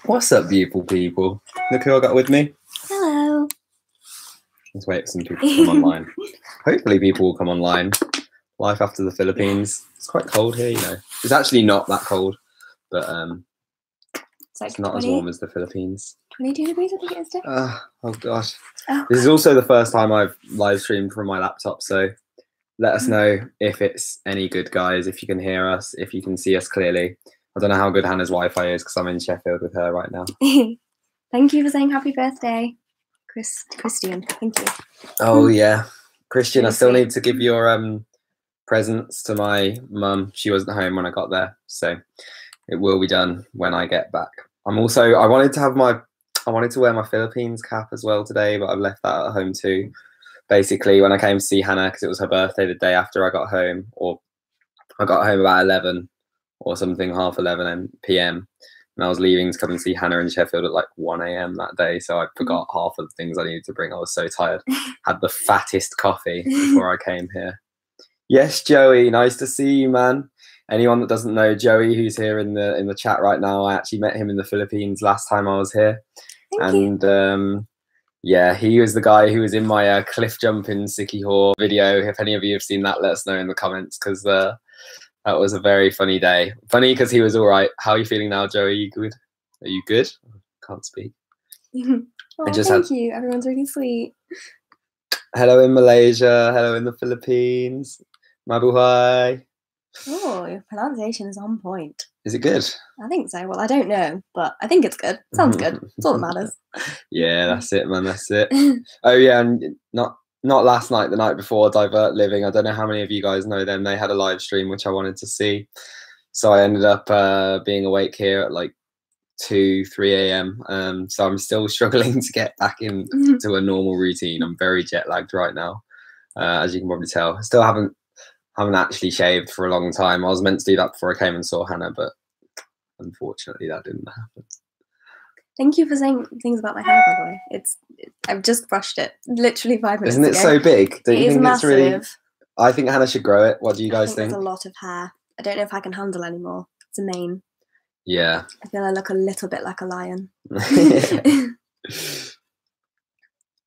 What's up, beautiful people? Look who I got with me. Hello. Let's wait for some people to come online. Hopefully people will come online. Life after the Philippines. It's quite cold here, you know. It's actually not that cold, but It's like it's not 20, as warm as the Philippines. 22 degrees, I think it is today. Oh gosh. Oh, This is also the first time I've live streamed from my laptop, so let us know if it's any good, guys, if you can hear us, if you can see us clearly. I don't know how good Hannah's Wi-Fi is because I'm in Sheffield with her right now. Thank you for saying happy birthday, Christian. Thank you. Oh yeah, Christian, I Really still sweet. need to give your presents to my mum. She wasn't home when I got there, so it will be done when I get back. I wanted to wear my Philippines cap as well today, but I've left that at home too. Basically, when I came to see Hannah, because it was her birthday the day after I got home, or I got home about 11 or something, half 11 p.m. And I was leaving to come and see Hannah in Sheffield at like 1 a.m. that day, so I forgot half of the things I needed to bring. I was so tired. Had the fattest coffee before I came here. Yes, Joey, nice to see you, man. Anyone that doesn't know Joey, who's here in the chat right now, I actually met him in the Philippines last time I was here. Thank you. Yeah, he was the guy who was in my cliff jumping Sikihor video. If any of you have seen that, let us know in the comments, because that was a very funny day. Funny because he was all right. How are you feeling now, Joey? Are you good? Are you good? Can't speak. Oh, thank you. Everyone's really sweet. Hello in Malaysia. Hello in the Philippines. Mabuhay. Oh, your pronunciation is on point. Is it good? I think so. Well, I don't know, but I think it's good. Sounds good. That's all that matters. Yeah, that's it, man. That's it. Oh yeah, and not last night, the night before, Divert Living. I don't know how many of you guys know them. They had a live stream which I wanted to see, so I ended up being awake here at like 2, 3 a.m. So I'm still struggling to get back into a normal routine. I'm very jet lagged right now, as you can probably tell. I still haven't actually shaved for a long time. I was meant to do that before I came and saw Hannah, but unfortunately that didn't happen. Thank you for saying things about my hair, by the way. I've just brushed it literally 5 minutes ago. Isn't it so big? Don't you think massive. it's really? I think Hannah should grow it. What do you guys think? There's a lot of hair. I don't know if I can handle anymore. It's a mane. Yeah. I feel I look a little bit like a lion.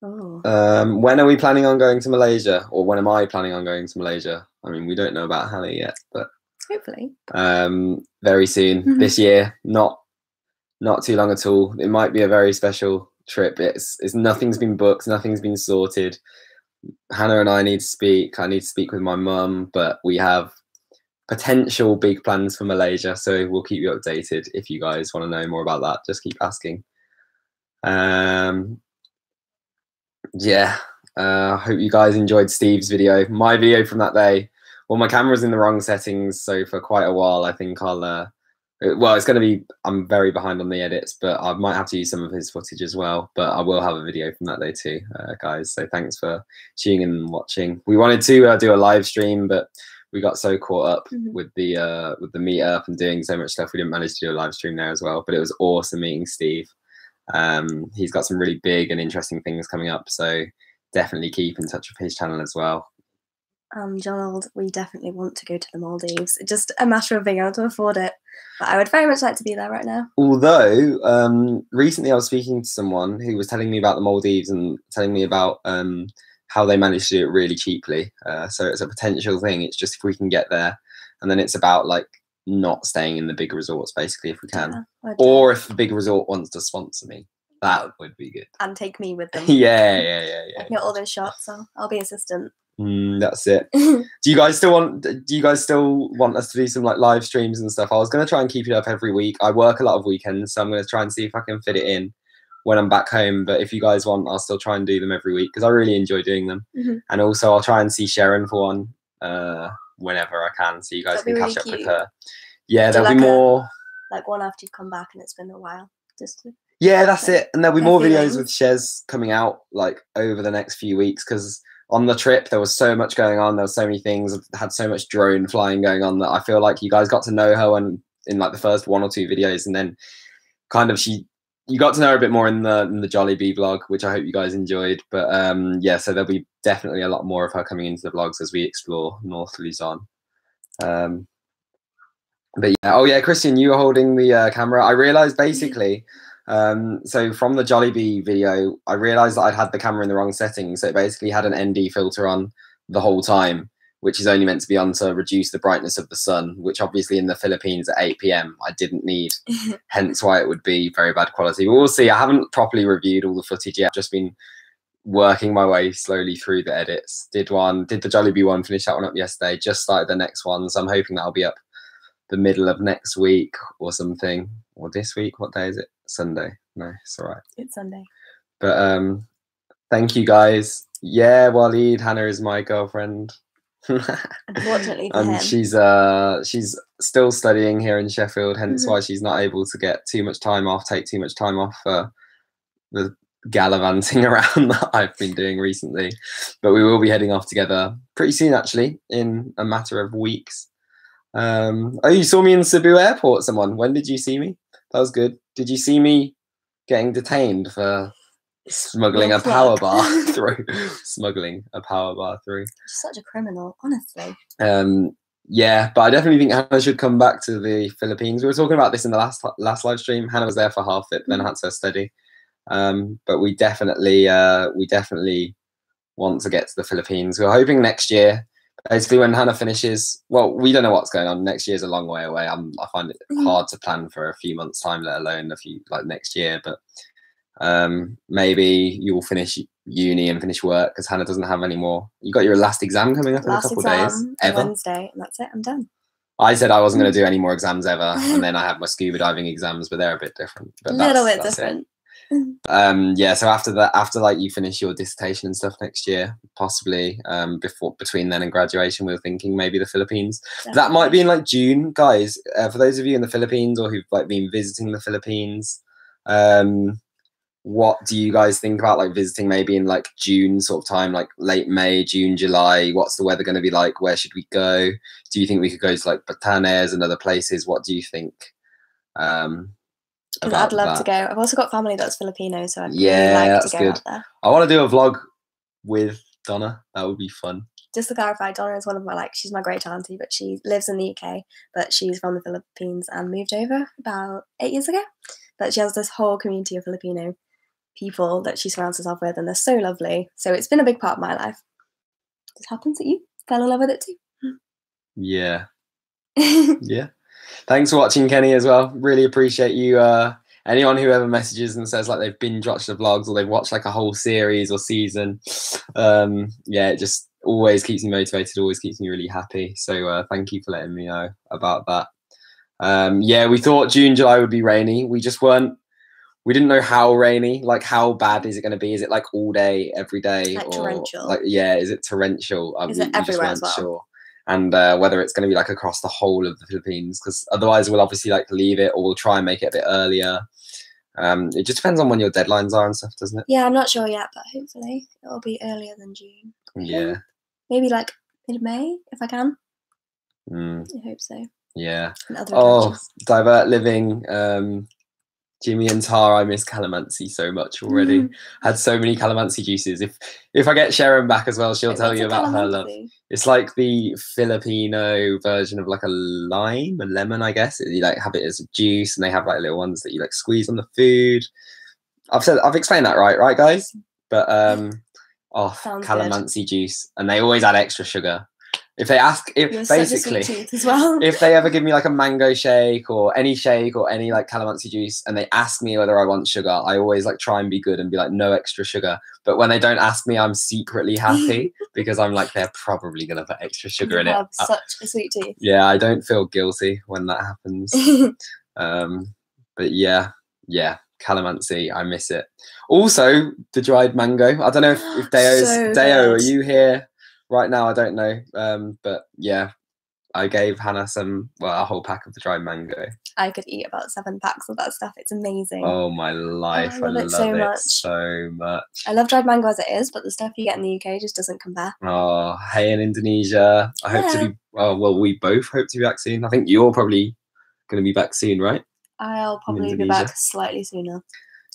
Oh. When are we planning on going to Malaysia, or when am I planning on going to Malaysia? I mean, we don't know about Hannah yet, but hopefully very soon this year. Not too long at all. It might be a very special trip. It's nothing's been booked, nothing's been sorted. Hannah and I need to speak. I need to speak with my mum, but we have potential big plans for Malaysia, so we'll keep you updated. If you guys want to know more about that, just keep asking. Yeah, hope you guys enjoyed Steve's video. My video from that day, well, my camera's in the wrong settings, so for quite a while I think I'll it's going to be, I'm very behind on the edits, but I might have to use some of his footage as well, but I will have a video from that day too, guys. So thanks for tuning in and watching. We wanted to do a live stream, but we got so caught up with the meetup and doing so much stuff, we didn't manage to do a live stream there as well. But it was awesome meeting Steve. He's got some really big and interesting things coming up, so definitely keep in touch with his channel as well. Donald, we definitely want to go to the Maldives. It's just a matter of being able to afford it. But I would very much like to be there right now. Although, recently I was speaking to someone who was telling me about the Maldives and telling me about how they managed to do it really cheaply. So it's a potential thing. It's just if we can get there, and then it's about like not staying in the big resorts, basically, if we can. Yeah, or if the big resort wants to sponsor me, that would be good. And take me with them. Yeah. I can get all those shots, so I'll be assistant. That's it. Do you guys still want us to do some like live streams and stuff? I was going to try and keep it up every week. I work a lot of weekends, so I'm going to try and see if I can fit it in when I'm back home. But if you guys want, I'll still try and do them every week because I really enjoy doing them. And also I'll try and see Sharon for one whenever I can, so you guys can catch up with her. Yeah, there'll be more like one after you've come back and it's been a while. Yeah, that's it. And there'll be more videos with Shez coming out like over the next few weeks, because on the trip there was so much going on. There was so many things. I had so much drone flying going on that I feel like you guys got to know her in like the first 1 or 2 videos, and then kind of you got to know her a bit more in the Jollibee vlog, which I hope you guys enjoyed. But yeah, so there'll be definitely a lot more of her coming into the vlogs as we explore North Luzon. But yeah, oh yeah, Christian, you were holding the camera. I realized basically So from the Jollibee video, I realized that I'd had the camera in the wrong settings. So it basically had an ND filter on the whole time, which is only meant to be on to reduce the brightness of the sun, which obviously in the Philippines at 8 p.m. I didn't need, hence why it would be very bad quality. But we'll see. I haven't properly reviewed all the footage yet. I've just been working my way slowly through the edits. Did the Jollibee one, finish that one up yesterday, just started the next one. So I'm hoping that'll be up the middle of next week or something. Or this week. What day is it? Sunday. No, it's all right. It's Sunday. But thank you guys. Yeah, Waleed, Hannah is my girlfriend. Unfortunately for him. And she's still studying here in Sheffield, hence why she's not able to get too much time off, take too much time off for the gallivanting around that I've been doing recently. But we will be heading off together pretty soon, actually, in a matter of weeks. Oh, you saw me in Cebu Airport, someone. When did you see me? That was good. Did you see me getting detained for smuggling a power bar through? Smuggling a power bar through. You're such a criminal, honestly. Yeah, but I definitely think Hannah should come back to the Philippines. We were talking about this in the last live stream. Hannah was there for half it, then had to study. But we definitely want to get to the Philippines. We're hoping next year. Basically, when Hannah finishes, well, we don't know what's going on. Next year's a long way away. I find it hard to plan for a few months' time, let alone next year. But maybe you'll finish uni and finish work because Hannah doesn't have any more. You got your last exam coming up in a couple of days. Wednesday, and that's it. I'm done. I said I wasn't going to do any more exams ever, and then I have my scuba diving exams, but they're a bit different. But a little bit different. Yeah, so after like you finish your dissertation and stuff next year, possibly between then and graduation, we were thinking maybe the Philippines. Definitely. That might be in like June, guys. For those of you in the Philippines or who've like been visiting the Philippines, what do you guys think about like visiting maybe in like June sort of time, like late May, June, July? What's the weather going to be like? Where should we go? Do you think we could go to like Batanes and other places? What do you think? I'd love to go. I've also got family that's Filipino, so I'd really like to go out there. I want to do a vlog with Donna. That would be fun. Just to clarify, Donna is one of my she's my great auntie, but she lives in the UK, but she's from the Philippines and moved over about 8 years ago. But she has this whole community of Filipino people that she surrounds herself with, and they're so lovely. So it's been a big part of my life. This happens that you fell in love with it too. Yeah. Yeah. Thanks for watching, Kenny, as well. Really appreciate you. Anyone who ever messages and says like they've binge watched the vlogs or they've watched like a whole series or season, yeah, it just always keeps me motivated, always keeps me really happy. So thank you for letting me know about that. Yeah, we thought June, July would be rainy. We didn't know how rainy, like how bad is it going to be? Is it like all day, every day? Like torrential. Like, yeah, is it torrential? Is it everywhere as well? Sure. And whether it's going to be like across the whole of the Philippines, because otherwise we'll obviously like leave it or we'll try and make it a bit earlier. It just depends on when your deadlines are and stuff, doesn't it? Yeah, I'm not sure yet, but hopefully it'll be earlier than June. Yeah. Maybe like mid-May if I can. I hope so. Yeah. Oh, Divert Living. Jimmy and Tara, I miss calamansi so much already. Had so many calamansi juices. If I get Sharon back as well, she'll tell you about her love. It's like the Filipino version of like a lemon, I guess. You like have it as a juice, and they have like little ones that you like squeeze on the food. I've explained that right, guys? But calamansi juice, and they always add extra sugar. If they ask, if they ever give me like a mango shake or any like calamansi juice and they ask me whether I want sugar, I always like try and be good and be like, no extra sugar. But when they don't ask me, I'm secretly happy because I'm like, they're probably going to put extra sugar in it. Have such a sweet tooth. Yeah, I don't feel guilty when that happens. But yeah, calamansi, I miss it. Also, the dried mango. I don't know if Deo, are you here? Right now, I don't know, but yeah, I gave Hannah a whole pack of the dried mango. I could eat about 7 packs of that stuff. It's amazing. Oh, my life. I love it so much. I love dried mango as it is, but the stuff you get in the UK just doesn't compare. Oh, hey, in Indonesia. I hope to be, we both hope to be back soon. I think you're probably going to be back soon, right? I'll probably be back slightly sooner.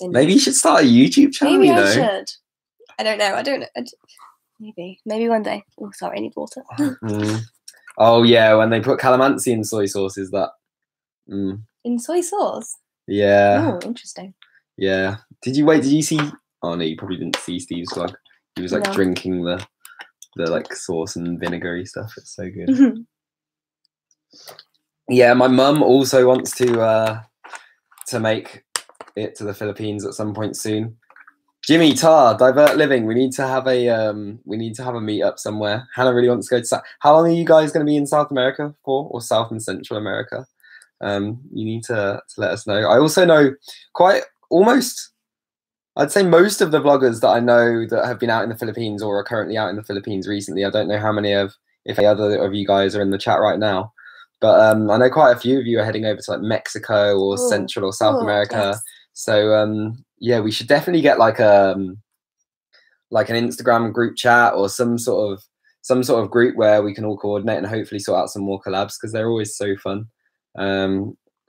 Maybe you should start a YouTube channel, Maybe I should. I don't know. Maybe one day. Oh, sorry, I need water. Oh yeah, when they put calamansi in soy sauce, is that? In soy sauce? Yeah. Oh, interesting. Yeah. Did you see? Oh no, you probably didn't see Steve's vlog. He was like No. drinking the like sauce and vinegary stuff. It's so good. Yeah, my mum also wants to make it to the Philippines at some point soon. Jimmy, Tar, Divert Living. We need to have a meet up somewhere. Hannah really wants to go to. How long are you guys going to be in South America for, or South and Central America? You need to let us know. I also know I'd say most of the vloggers that I know that have been out in the Philippines or are currently out in the Philippines recently. I don't know how many if any other of you guys are in the chat right now, but I know quite a few of you are heading over to like Mexico or Central or South America. Yes. So yeah, we should definitely get like an Instagram group chat or some sort of group where we can all coordinate and hopefully sort out some more collabs because they're always so fun.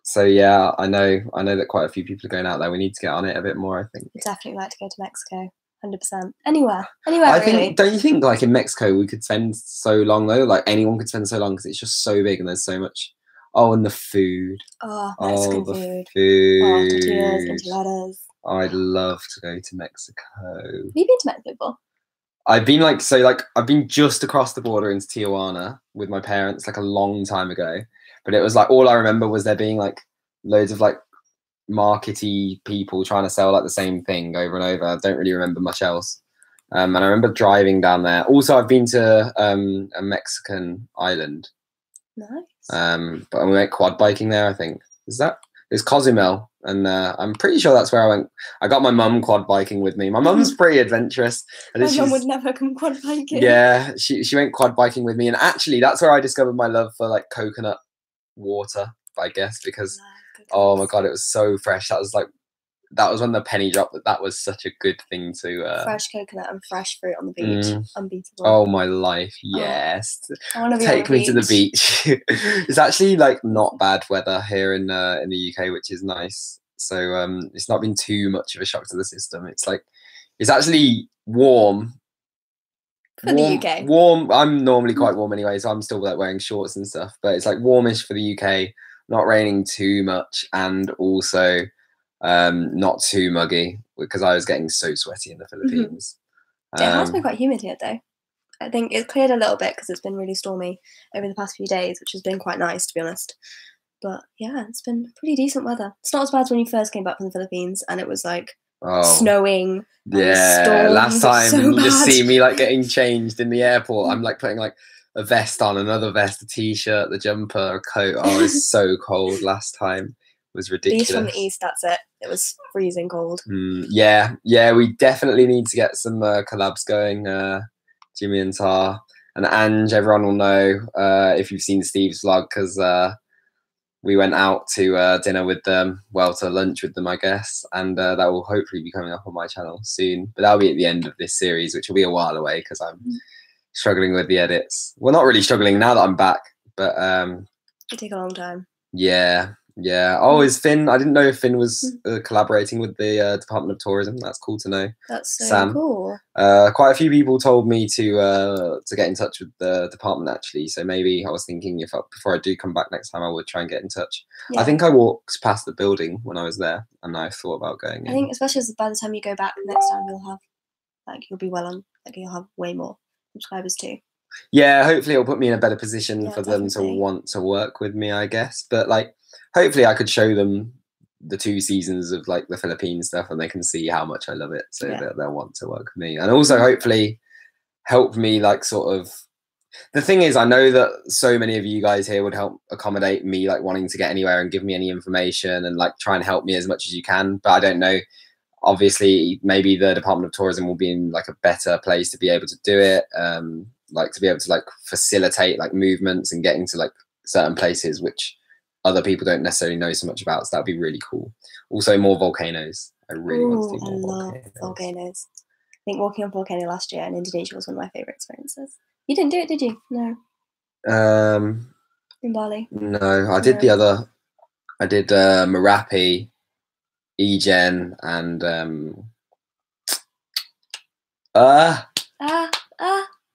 So yeah, I know that quite a few people are going out there. We need to get on it a bit more, I think. I'd definitely like to go to Mexico. 100%. Anywhere I really. think, don't you think like in Mexico we could spend so long though? Like anyone could spend so long because it's just so big and there's so much. Oh, and the food. Oh, Mexican food. Food. Oh, tortillas, enchiladas. I'd love to go to Mexico. Have you been to Mexico before? I've been just across the border into Tijuana with my parents like a long time ago. But it was like all I remember was there being like loads of like markety people trying to sell like the same thing over and over. I don't really remember much else. And I remember driving down there. Also, I've been to a Mexican island. Nice. But we went quad biking there, I think. It's Cozumel. And I'm pretty sure that's where I went. I got my mum quad biking with me. My mum's pretty adventurous. My mum would never come quad biking. Yeah, she went quad biking with me. And actually, that's where I discovered my love for like coconut water, I guess, because oh my god, it was so fresh. That was when the penny dropped that was such a good thing to fresh coconut and fresh fruit on the beach. Unbeatable. Oh my life, yes. I want to be Take me to the beach. It's actually like not bad weather here in the UK, which is nice. So it's not been too much of a shock to the system. It's actually warm. For the UK. Warm. I'm normally quite warm anyway, so I'm still like wearing shorts and stuff. But it's like warmish for the UK, not raining too much, and also not too muggy because I was getting so sweaty in the Philippines. It has been quite humid here though. I think it's cleared a little bit because it's been really stormy over the past few days, which has been quite nice to be honest. But yeah, it's been pretty decent weather. It's not as bad as when you first came back from the Philippines and it was like snowing. Yeah, last time you just see me like getting changed in the airport. I'm like putting like a vest on, another vest, a t-shirt, the jumper, a coat. Oh, it was so cold last time. It was ridiculous. These from the east, that's it. It was freezing cold. Yeah, we definitely need to get some collabs going. Jimmy and Tar and Ange, everyone will know if you've seen Steve's vlog because we went out to dinner with them, to lunch with them, I guess, and that will hopefully be coming up on my channel soon. But that'll be at the end of this series, which will be a while away because I'm struggling with the edits. Well, not really struggling now that I'm back, but it take a long time. Yeah. Oh, is Finn? I didn't know if Finn was collaborating with the Department of Tourism. That's cool to know. That's so Sam. Cool. Quite a few people told me to get in touch with the department actually. So maybe I was thinking before I do come back next time, I would try and get in touch. Yeah. I think I walked past the building when I was there, and I thought about going. I think especially by the time you go back next time, you'll be well on. You'll have way more subscribers too. Yeah, hopefully it'll put me in a better position for them to want to work with me, I guess. But like, hopefully I could show them the 2 seasons of like the Philippine stuff and they can see how much I love it. So they'll want to work with me. And also hopefully help me like sort of, the thing is, I know that so many of you guys here would help accommodate me like wanting to get anywhere and give me any information and like try and help me as much as you can. But I don't know. Obviously, maybe the Department of Tourism will be in like a better place to be able to do it. Like to be able to like facilitate like movements and getting to like certain places which other people don't necessarily know so much about. So that'd be really cool. Also more volcanoes. I really want to do more volcanoes. I think walking on a volcano last year in Indonesia was one of my favorite experiences. You didn't do it, did you? No. In Bali? No, I did the other. I did Merapi, Egen, and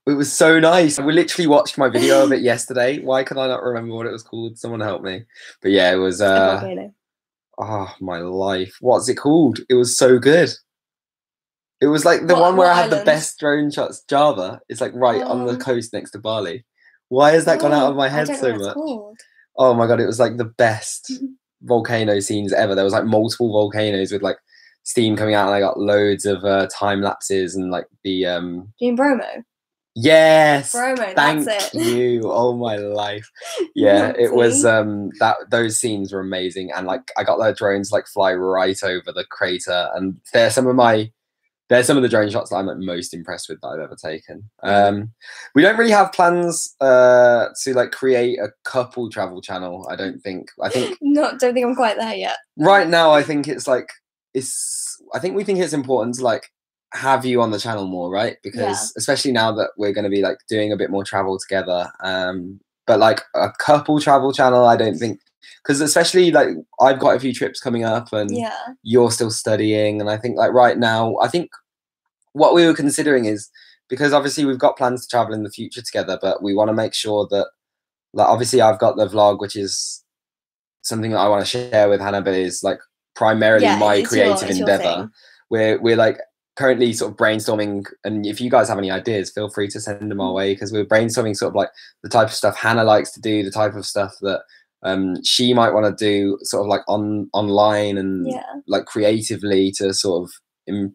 it was so nice. We literally watched my video of it yesterday. Why can I not remember what it was called? Someone help me. But yeah, it was Oh my life. What's it called? It was so good. It was like the one where What I had the island? best drone shots. Java. It's like right on the coast next to Bali. Why has that gone out of my I head don't know so what it's much? called. Oh my god, it was like the best volcano scenes ever. There was like multiple volcanoes with like steam coming out, and I got loads of time lapses and like the Do you mean Bromo? yes, Bromo, thank that's it. you. Oh my life. Yeah, it was that those scenes were amazing, and like I got the drones like fly right over the crater, and they're some of the drone shots that I'm like most impressed with that I've ever taken. We don't really have plans to like create a couple travel channel. I don't think. I think don't think I'm quite there yet. right now I think it's like I think we think it's important to like have you on the channel more, right? Because especially now that we're going to be like doing a bit more travel together. But like a couple travel channel, I don't think, because especially like I've got a few trips coming up and you're still studying, and I think like right now, I think what we were considering is, because obviously we've got plans to travel in the future together, but we want to make sure that like obviously I've got the vlog, which is something that I want to share with Hannah, but is like primarily my creative endeavor. We're like currently sort of brainstorming, and if you guys have any ideas, feel free to send them our way, because we're brainstorming sort of like the type of stuff Hannah likes to do, the type of stuff that she might want to do sort of like online and like creatively to sort of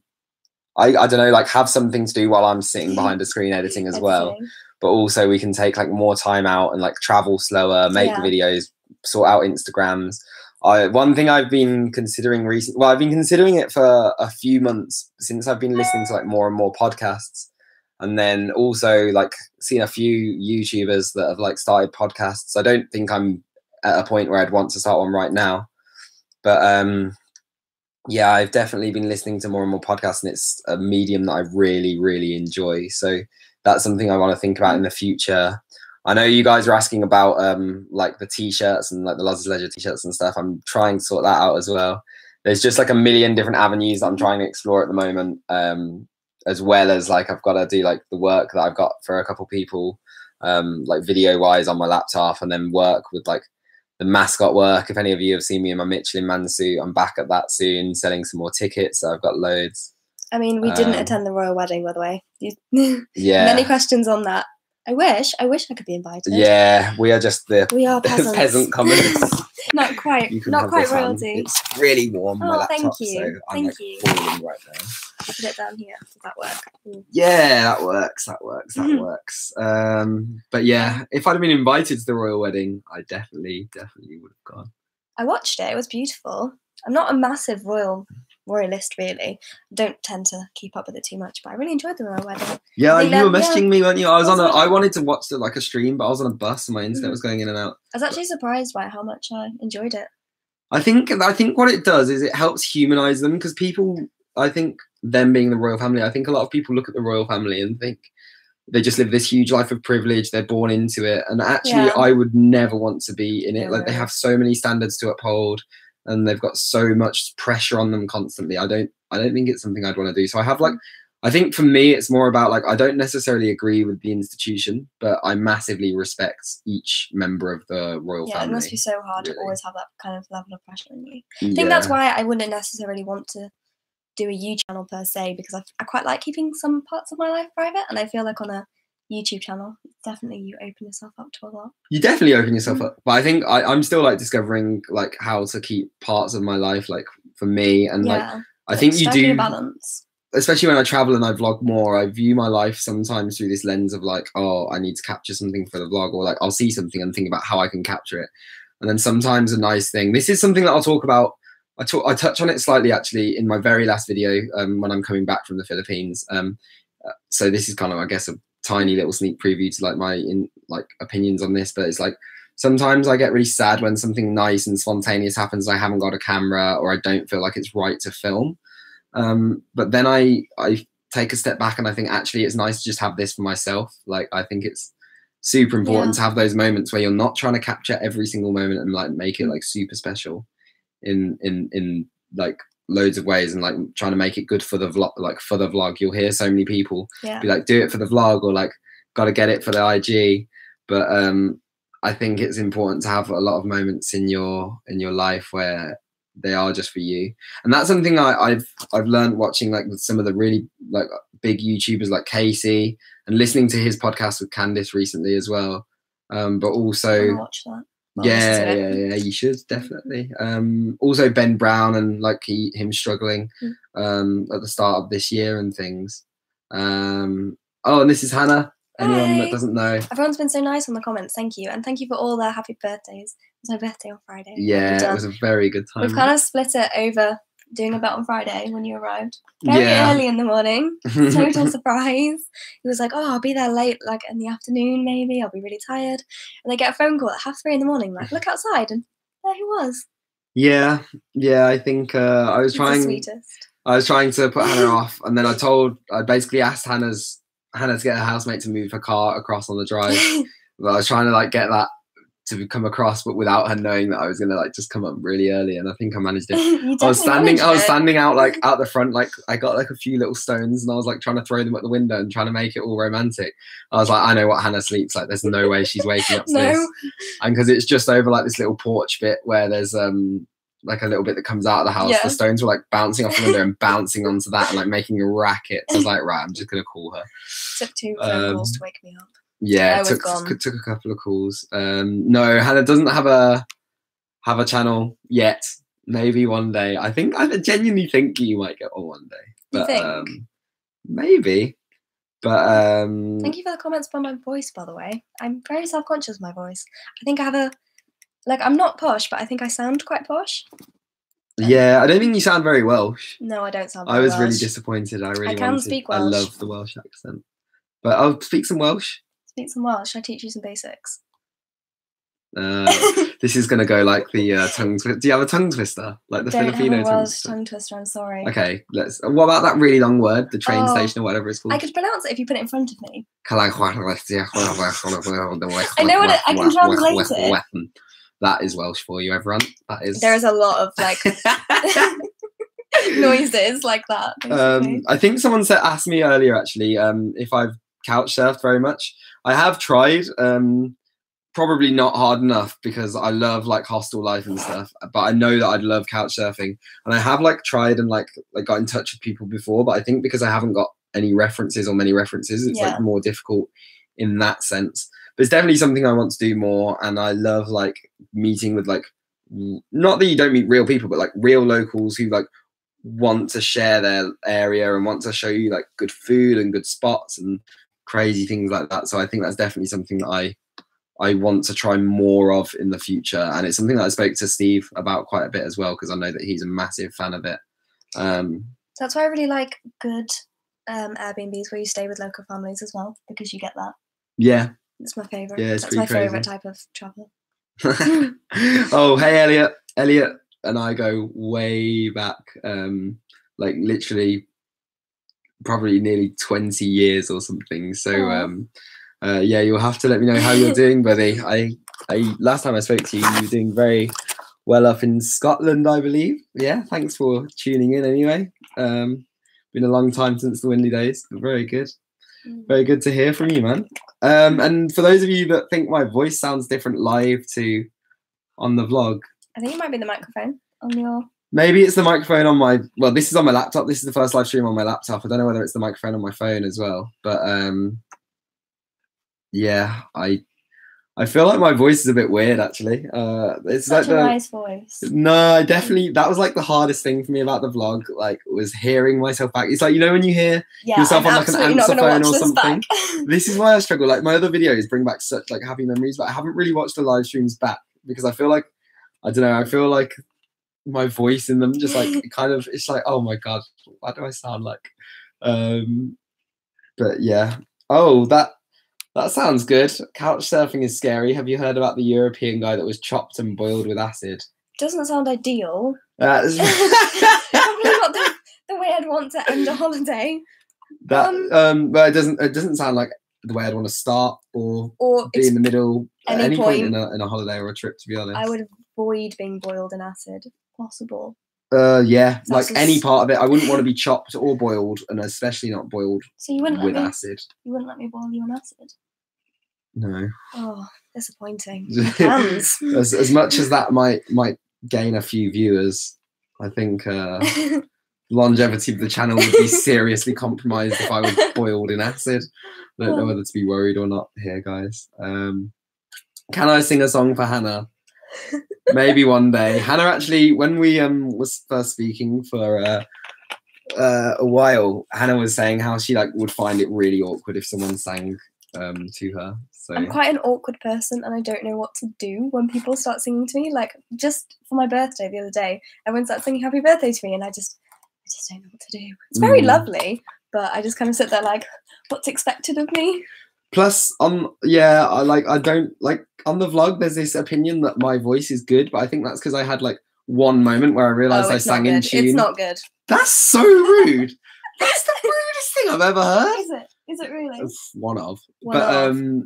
I don't know, like have something to do while I'm sitting behind a screen editing as well. But also we can take like more time out and like travel slower, make videos, sort out Instagrams. One thing I've been considering recently, well, I've been considering it for a few months since I've been listening to like more and more podcasts, and then also like seen a few YouTubers that have like started podcasts. I don't think I'm at a point where I'd want to start one right now, but yeah, I've definitely been listening to more and more podcasts, and it's a medium that I really, really enjoy. So that's something I want to think about in the future. I know you guys are asking about like the t-shirts and like the Loz Leisure t-shirts and stuff. I'm trying to sort that out as well. There's just like a million different avenues that I'm trying to explore at the moment, as well as like I've got to do like the work that I've got for a couple people, like video wise on my laptop, and then work with like the mascot work. If any of you have seen me in my Michelin Man suit, I'm back at that soon, selling some more tickets. So I've got loads. I mean, we didn't attend the royal wedding, by the way. Yeah. Many questions on that. I wish I could be invited. Yeah, we are just the peasant commoners. not quite royalty. It's really warm. My laptop, thank you. So I'm thank like you. falling right now. I'll put it down here. Does that work? Yeah, that works. That works. But yeah, if I'd have been invited to the royal wedding, I definitely would have gone. I watched it. It was beautiful. I'm not a massive royalist, really. I don't tend to keep up with it too much, but I really enjoyed the royal wedding. Yeah, you were messaging me, weren't you? I wanted to watch like a stream, but I was on a bus and my internet was going in and out. I was actually surprised by how much I enjoyed it. I think what it does is it helps humanize them, because people, I think them being the royal family, I think a lot of people look at the royal family and think they just live this huge life of privilege, they're born into it, and actually I would never want to be in it. Like they have so many standards to uphold, and they've got so much pressure on them constantly. I don't think it's something I'd want to do. So I have like, I think for me it's more about like, I don't necessarily agree with the institution, but I massively respect each member of the royal family. It must be so hard to always have that kind of level of pressure on you. I think that's why I wouldn't necessarily want to do a YouTube channel per se, because I quite like keeping some parts of my life private, and I feel like on a YouTube channel, definitely you open yourself up to a lot. You definitely open yourself up, but I think I'm still like discovering like how to keep parts of my life like for me, and like I think you do balance. Especially when I travel and I vlog more, I view my life sometimes through this lens of like, oh, I need to capture something for the vlog, or like I'll see something and think about how I can capture it. And then sometimes a nice thing. This is something that I'll talk about. I touch on it slightly actually in my very last video when I'm coming back from the Philippines. So this is kind of, I guess, a tiny little sneak preview to like my opinions on this, but it's like sometimes I get really sad when something nice and spontaneous happens and I haven't got a camera, or I don't feel like it's right to film. But then I take a step back and I think actually it's nice to just have this for myself. Like I think it's super important to have those moments where you're not trying to capture every single moment and like make it like super special in like loads of ways, and like trying to make it good for the vlog. Like for the vlog, you'll hear so many people be like, do it for the vlog, or like got to get it for the IG. But I think it's important to have a lot of moments in your life where they are just for you. And that's something I've learned watching like with some of the really like big YouTubers like Casey, and listening to his podcast with Candice recently as well. But also watch that. Yeah, you should definitely. Also Ben Brown and like him struggling at the start of this year and things. And this is Hannah. Anyone that doesn't know, everyone's been so nice on the comments. Thank you, and thank you for all their happy birthdays. It was my birthday on Friday. Yeah, it was a very good time. We've kind of split it over doing a bet on Friday when you arrived. Very early in the morning. Total surprise. He was like, I'll be there late, like in the afternoon maybe. I'll be really tired. And they get a phone call at 3:30 in the morning, like, look outside, and there he was. Yeah. I think I was trying. The sweetest. I was trying to put Hannah off, and then I basically asked Hannah to get her housemate to move her car across on the drive. But I was trying to like get that to come across, but without her knowing that I was gonna like just come up really early, and I think I managed it. I was standing out like out the front, like I got like a few little stones, and I was like trying to throw them at the window and trying to make it all romantic. I was like, I know what Hannah sleeps like. There's no way she's waking up to this. And because it's just over like this little porch bit where there's like a little bit that comes out of the house. The stones were like bouncing off the window and bouncing onto that and like making a racket. So I was like, right, I'm just gonna call her. Took 2 phone calls to wake me up. Yeah, it took a couple of calls. No, Hannah doesn't have a channel yet. Maybe one day. I genuinely think you might get one day. But you think? Maybe. But thank you for the comments about my voice, by the way. I'm very self-conscious of my voice. I think I have I'm not posh, but I think I sound quite posh. Yeah, I don't think you sound very Welsh. No, I don't sound very Welsh. Welsh. Really disappointed. I can speak Welsh. I love the Welsh accent. But I'll speak some Welsh. Speak some Welsh. I teach you some basics. This is going to go like the tongue twister. Do you have a tongue twister? Like the Filipino tongue twister, I'm sorry. Okay, what about that really long word? The train station or whatever it's called? I could pronounce it if you put it in front of me. I know what I can translate it. That is Welsh for you, everyone. That is. There's a lot of like noises like that. Basically. I think someone asked me earlier actually if I've couch surfed very much. I have tried. Probably not hard enough because I love like hostel life and stuff. But I know that I'd love couch surfing, and I have like tried and like got in touch with people before. But I think because I haven't got any references or many references, it's like more difficult in that sense. But it's definitely something I want to do more, and I love like meeting with like, not that you don't meet real people, but like real locals who like want to share their area and want to show you like good food and good spots and crazy things like that. So I think that's definitely something that I want to try more of in the future, and it's something that I spoke to Steve about quite a bit as well, because I know that he's a massive fan of it. That's why I really like good Airbnbs where you stay with local families as well, because you get that. Yeah. It's my favourite. Yeah, that's my favourite type of travel. Oh, hey, Elliot. Elliot and I go way back, like literally probably nearly 20 years or something. So, yeah, you'll have to let me know how you're doing, buddy. I last time I spoke to you, you were doing very well up in Scotland, I believe. Yeah, thanks for tuning in anyway. Been a long time since the windy days, but very good. Very good to hear from you, man. And for those of you that think my voice sounds different live to on the vlog, I think it might be the microphone on your... Maybe it's the microphone on my... Well, this is on my laptop. This is the first live stream on my laptop. I don't know whether it's the microphone on my phone as well. But yeah, I feel like my voice is a bit weird, actually. It's such like a nice voice. No, I definitely... That was like the hardest thing for me about the vlog, like, was hearing myself back. It's like, you know, when you hear yourself on like an answer phone or something. This is why I struggle. Like, my other videos bring back such like happy memories, but I haven't really watched the live streams back because I feel like, I don't know, I feel like my voice in them just like kind of, it's like, oh my God, what do I sound like? But yeah. Oh, that sounds good. Couch surfing is scary. Have you heard about the European guy that was chopped and boiled with acid? Doesn't sound ideal. Probably not the way I'd want to end a holiday. But it doesn't sound like the way I'd want to start or be in the middle at any point in a holiday or a trip, to be honest. I would avoid being boiled in acid if possible. Yeah, like any part of it. I wouldn't want to be chopped or boiled, and especially not boiled with acid. You wouldn't let me boil you in acid? No. Oh, disappointing. As much as that might gain a few viewers, I think longevity of the channel would be seriously compromised if I was boiled in acid. I don't know whether to be worried or not here, guys. Can I sing a song for Hannah? Maybe one day. Hannah, actually, when we was first speaking for a while, Hannah was saying how she like would find it really awkward if someone sang to her. So I'm quite an awkward person, and I don't know what to do when people start singing to me. Like, just for my birthday the other day, everyone started singing "Happy Birthday" to me, and I just don't know what to do. It's very lovely, but I just kind of sit there like, what's expected of me? Plus, I don't like on the vlog. There's this opinion that my voice is good, but I think that's because I had like one moment where I realised I sang in tune. It's not good. That's so rude. That's the rudest thing I've ever heard. Is it? Is it really? One of.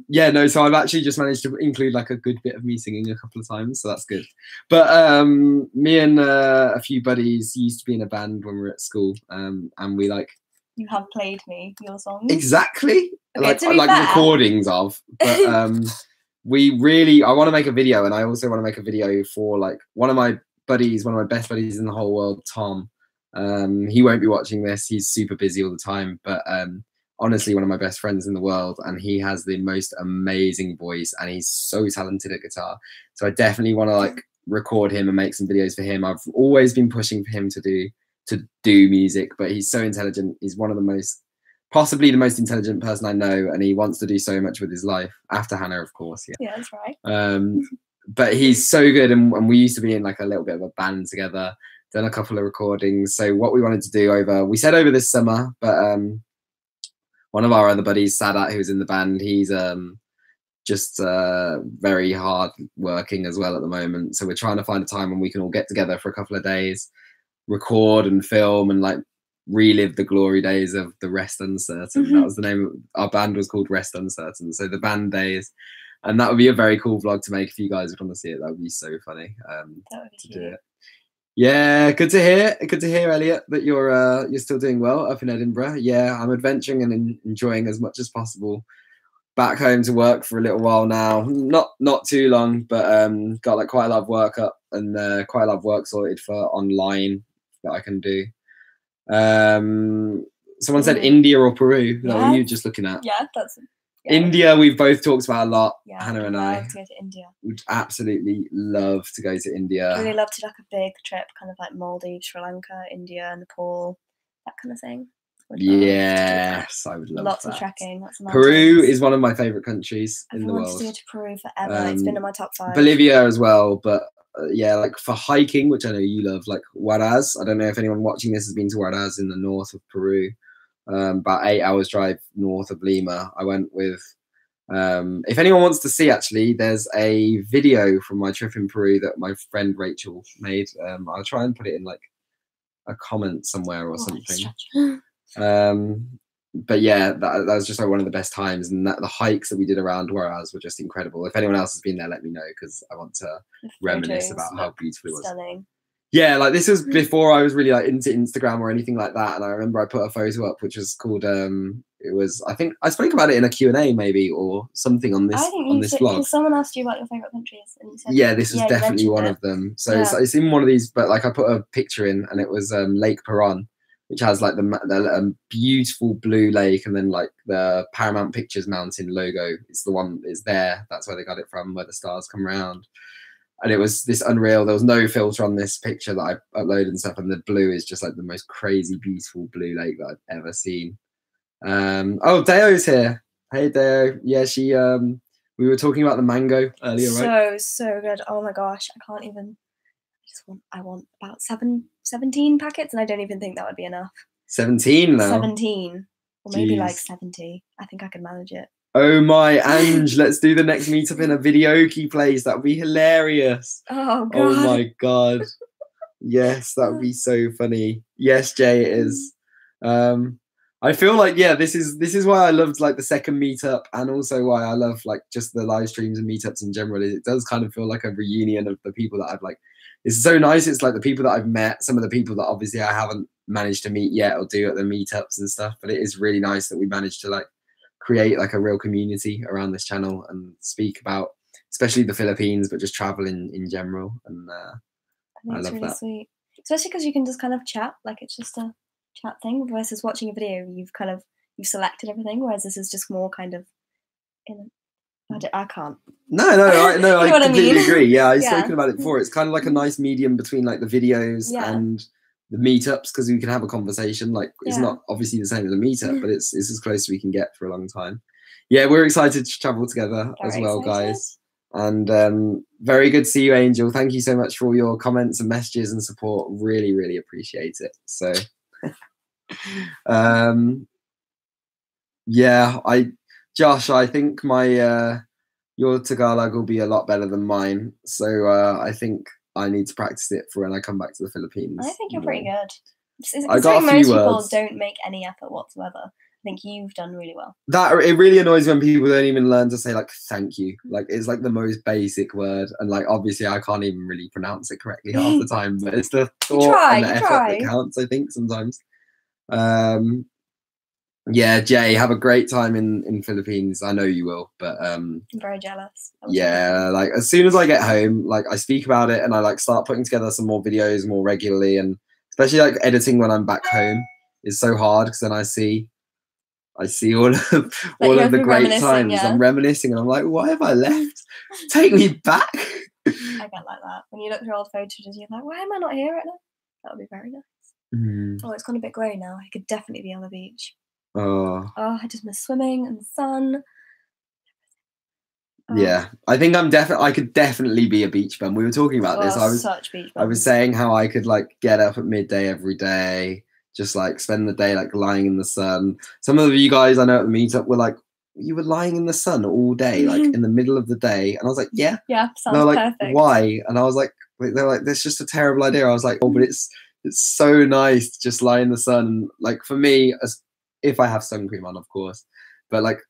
Yeah, no, so I've actually just managed to include like a good bit of me singing a couple of times, so that's good. But me and a few buddies used to be in a band when we were at school, and we like... You have played me your songs. Exactly. Okay, like recordings of. But I want to make a video, and I also want to make a video for like one of my best buddies in the whole world, Tom. He won't be watching this. He's super busy all the time, but honestly, one of my best friends in the world, and he has the most amazing voice, and he's so talented at guitar. So I definitely want to like record him and make some videos for him. I've always been pushing for him to do music, but he's so intelligent. He's one of possibly the most intelligent person I know, and he wants to do so much with his life, after Hannah, of course. Yeah, that's right. But he's so good, and we used to be in like a little bit of a band together, done a couple of recordings. So what we wanted to do we said over this summer, but one of our other buddies, Sadat, who's in the band, he's just very hard working as well at the moment. So we're trying to find a time when we can all get together for a couple of days, record and film, and like relive the glory days of the Rest Uncertain. That was the name of our band, was called Rest Uncertain. So the band days, and that would be a very cool vlog to make if you guys would want to see it. That would be so funny that would be to do it. Yeah, good to hear, Elliot, that you're still doing well up in Edinburgh. Yeah, I'm adventuring and enjoying as much as possible. Back home to work for a little while now, not too long, but got like quite a lot of work up, and quite a lot of work sorted for online that I can do. Someone said India or Peru. That what you were just looking at? Yeah, that's India. We've both talked about a lot. Yeah, Hannah and I love to go to India. Would absolutely love to go to India. I'd really love to do like a big trip, kind of like Maldives, Sri Lanka, India, Nepal, that kind of thing. Yes, I would love lots that. of trekking. Lots of Peru is one of my favorite countries in the world. I've wanted to go to Peru forever. It's been in my top 5. Bolivia as well, but yeah, like for hiking, which I know you love, like Huaraz. I don't know if anyone watching this has been to Huaraz in the north of Peru, about 8 hours drive north of Lima. I went with, if anyone wants to see, actually, there's a video from my trip in Peru that my friend Rachel made. I'll try and put it in like a comment somewhere or something. But yeah, that was just like one of the best times, and the hikes that we did around Huaraz were just incredible. If anyone else has been there, let me know, because I want to reminisce about how beautiful it was. Stunning. Yeah, like this was before I was really like into Instagram or anything like that, and I remember I put a photo up which was called it was, I think I spoke about it in a Q&A maybe or something on this vlog. Someone asked you about your favorite countries, and you said, yeah, this was definitely one of them. So it's in one of these, but like I put a picture in, and it was Lake Peron, which has like the beautiful blue lake, and then like the Paramount Pictures Mountain logo. It's the one is there. That's where they got it from, where the stars come around. And it was this unreal. There was no filter on this picture that I uploaded and stuff, and the blue is just like the most crazy, beautiful blue lake that I've ever seen. Oh, Deo's here. Hey, Deo. Yeah, she. We were talking about the mango earlier, right? So good. Oh my gosh, I can't even. I want about 17 packets, and I don't even think that would be enough. 17 now? 17. Or maybe like 70. I think I could manage it. Oh my, Ange, let's do the next meetup in a videoke place. That would be hilarious. Oh, God. Oh, my God. Yes, that would be so funny. Yes, Jay, it is. I feel like, yeah, this is why I loved like the second meetup, and also why I love like just the live streams and meetups in general. It does kind of feel like a reunion of the people that I've like. It's so nice. It's like the people that I've met, some of the people that obviously I haven't managed to meet yet or do at the meetups and stuff. But it is really nice that we managed to like create like a real community around this channel and speak about, especially the Philippines, but just travel in general. And I think it's really sweet. especially because you can just kind of chat, like it's just a chat thing, versus watching a video, you've selected everything, whereas this is just more kind of I can't. No, I You know what I completely mean? agree. Yeah, I've Yeah. spoken about it before. It's kind of like a nice medium between like the videos and the meetups, because we can have a conversation. Like it's not obviously the same as a meetup, but it's as close as we can get for a long time. Yeah, we're excited to travel together as well, guys. And very good to see you, Angel. Thank you so much for all your comments and messages and support. Really, really appreciate it. So, yeah, Josh, I think my your Tagalog will be a lot better than mine. So I think I need to practice it for when I come back to the Philippines. I think you're pretty good. I got a few words. Most people don't make any effort whatsoever. I think you've done really well. It really annoys when people don't even learn to say like thank you. Like it's like the most basic word, and like obviously I can't even really pronounce it correctly half the time. But it's the thought and the effort that counts, I think, sometimes. Yeah, Jay, have a great time in Philippines. I know you will, but I'm very jealous. Yeah, like as soon as I get home, like I speak about it and I like start putting together some more videos more regularly, and especially like editing when I'm back home is so hard because then I see all of the great times. Yeah. I'm reminiscing and I'm like, why have I left? Take me back. I get like that. When you look through old photos, you're like, why am I not here right now? That would be very nice. Oh, it's gone a bit grey now. I could definitely be on the beach. Oh, I just miss swimming and the sun. Yeah, I think I could definitely be a beach bum. We were talking about this. I was saying how I could like get up at midday every day, just like spend the day like lying in the sun. Some of you guys I know at the meetup were like, you were lying in the sun all day, like in the middle of the day. And I was like, yeah. Sounds perfect. Why? And I was like, they're like, that's just a terrible idea. I was like, oh, but it's so nice to just lie in the sun. Like for me, if I have sun cream on, of course, but like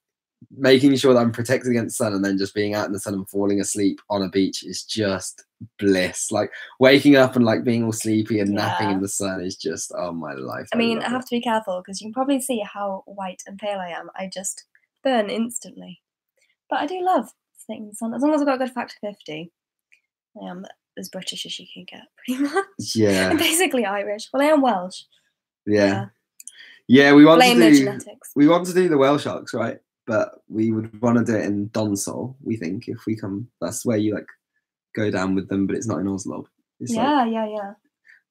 making sure that I'm protected against sun and then just being out in the sun and falling asleep on a beach is just bliss. Like waking up and like being all sleepy and napping in the sun is just, oh my life. I mean, I have to be careful because you can probably see how white and pale I am. I just burn instantly. But I do love staying in the sun. As long as I've got a good factor 50, I am as British as you can get, pretty much. Yeah. I'm basically Irish. Well, I am Welsh. Yeah, we want to do the whale sharks, right? But we would want to do it in Donsol, we think, if we come. That's where you like go down with them, but it's not in Oslo. It's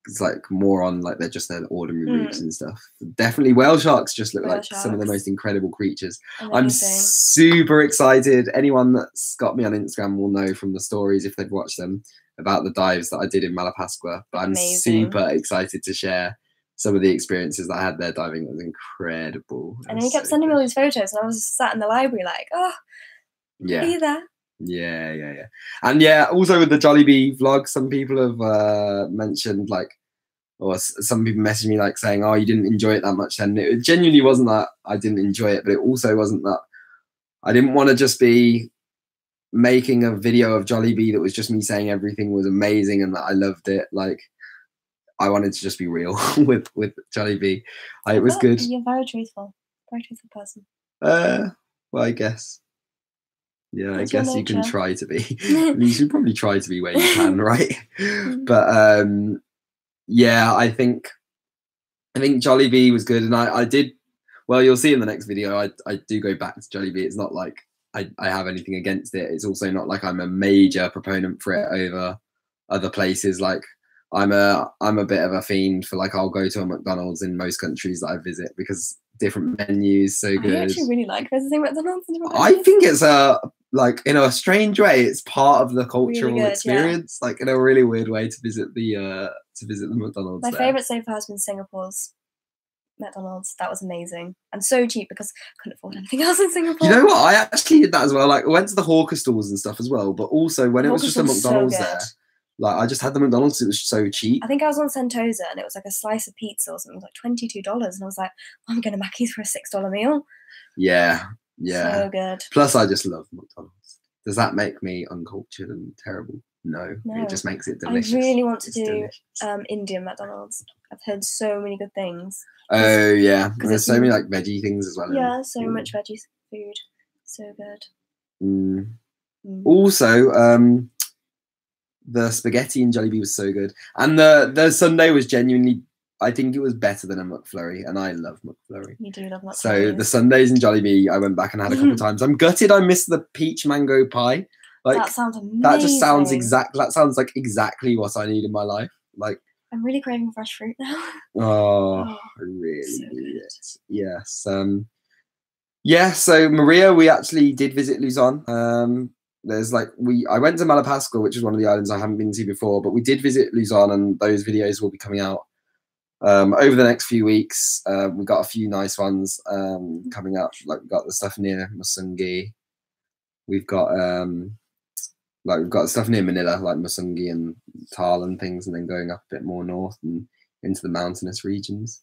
It's like more on like they're just their ordinary routes and stuff. Definitely whale sharks just look like some of the most incredible creatures. Amazing. I'm super excited. Anyone that's got me on Instagram will know from the stories if they've watched them about the dives that I did in Malapascua. But I'm super excited to share some of the experiences that I had there diving. It was incredible. And he kept sending me all these photos, and I was sat in the library like, oh, be there. Yeah. And also with the Jollibee vlog, some people have mentioned like, or some people messaged me like saying, oh, you didn't enjoy it that much. And it genuinely wasn't that I didn't enjoy it, but it also wasn't that I didn't want to just be making a video of Jollibee that was just me saying everything was amazing and that I loved it. Like, I wanted to just be real with Jollibee. It was good. You're very truthful person. Well, I guess. Yeah, I guess you can try to be. You should probably try to be where you can, right? But I think Jollibee was good, and I did. Well, you'll see in the next video. I do go back to Jollibee. It's not like I have anything against it. It's also not like I'm a major proponent for it over other places. Like I'm a bit of a fiend for like I'll go to a McDonald's in most countries that I visit because different menus so good. I actually really like visiting McDonald's. I think it's like in a strange way, it's part of the cultural experience. Like in a really weird way to visit the McDonald's. My favourite so far has been Singapore's McDonald's. That was amazing and so cheap because I couldn't afford anything else in Singapore. You know what? I actually did that as well. Like I went to the hawker stores and stuff as well, but also when it was just a McDonald's there. Like I just had the McDonald's, it was so cheap. I think I was on Sentosa and it was like a slice of pizza or something. It was like $22, and I was like, I'm going to Mackey's for a $6 meal. Yeah. So good. Plus, I just love McDonald's. Does that make me uncultured and terrible? No. It just makes it delicious. I really want to do Indian McDonald's. I've heard so many good things. Oh yeah, there's so many like veggie things as well. Yeah, so much veggie food. So good. Also, The spaghetti in Jollibee was so good, and the sundae was genuinely. I think it was better than a McFlurry, and I love McFlurry. You do love McFlurry. So the sundaes in Jollibee, I went back and had a couple of times. I'm gutted I missed the peach mango pie. Like that sounds amazing. That just sounds that sounds like exactly what I need in my life. Like I'm really craving fresh fruit now. Oh, I really so need it. Yes. Yeah, so Maria, we actually did visit Luzon. There's like I went to Malapascua, which is one of the islands I haven't been to before, but we did visit Luzon, and those videos will be coming out over the next few weeks. We've got a few nice ones coming up. Like we've got the stuff near Musungi. We've got stuff near Manila, like Musungi and Tal and things, and then going up a bit more north and into the mountainous regions.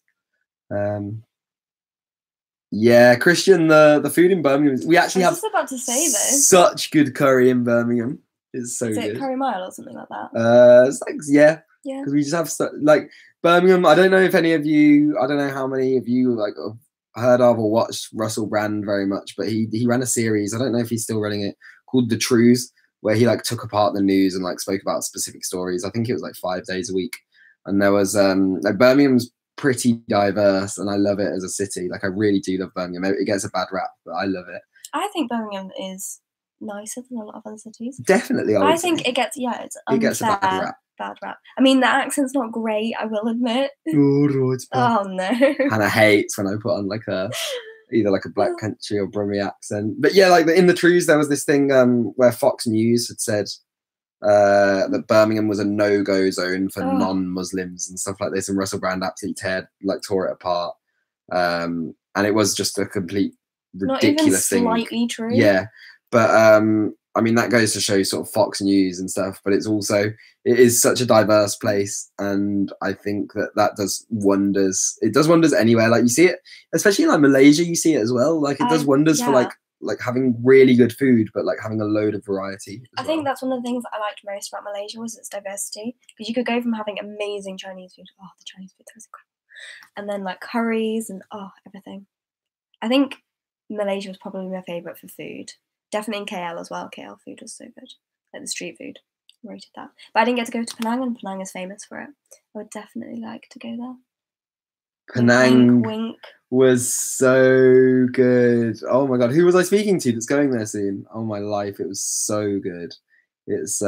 Yeah, Christian, the food in Birmingham, we actually have about to say this. Such good curry in Birmingham. It's so good. Is it Curry Mile or something like that? It's like, yeah, because we just have like Birmingham. I don't know if any of you, I don't know how many of you like have heard of or watched Russell Brand very much, but he ran a series. I don't know if he's still running it, called The Truths, where he like took apart the news and like spoke about specific stories. I think it was like 5 days a week, and there was like Birmingham's pretty diverse, and I love it as a city. Like I really do love Birmingham. It gets a bad rap, but I love it. I think Birmingham is nicer than a lot of other cities. Definitely, I think it gets it gets a bad rap. I mean, the accent's not great, I will admit. Oh no. Hannah hates when I put on like either like a Black Country or Brummie accent. But yeah, like in the Truths, there was this thing where Fox News had said that Birmingham was a no-go zone for non-Muslims and stuff like this, and Russell Brand absolutely tore it apart. And it was just a complete ridiculous thing. Not even slightly true. Yeah, but I mean that goes to show sort of Fox News and stuff. But it is such a diverse place, and I think that does wonders. It does wonders anywhere. Like you see it, especially in like Malaysia, you see it as well. Like it does wonders for like having really good food, but like having a load of variety. I think that's one of the things I liked most about Malaysia was its diversity, because you could go from having amazing Chinese food, the Chinese food was incredible, and then like curries and everything. I think Malaysia was probably my favourite for food. Definitely in KL as well. KL food was so good, like the street food. I rated that, but I didn't get to go to Penang, and Penang is famous for it. I would definitely like to go there. Penang wink. Was so good. Oh my god, who was I speaking to that's going there soon? Oh my life, it was so good. It's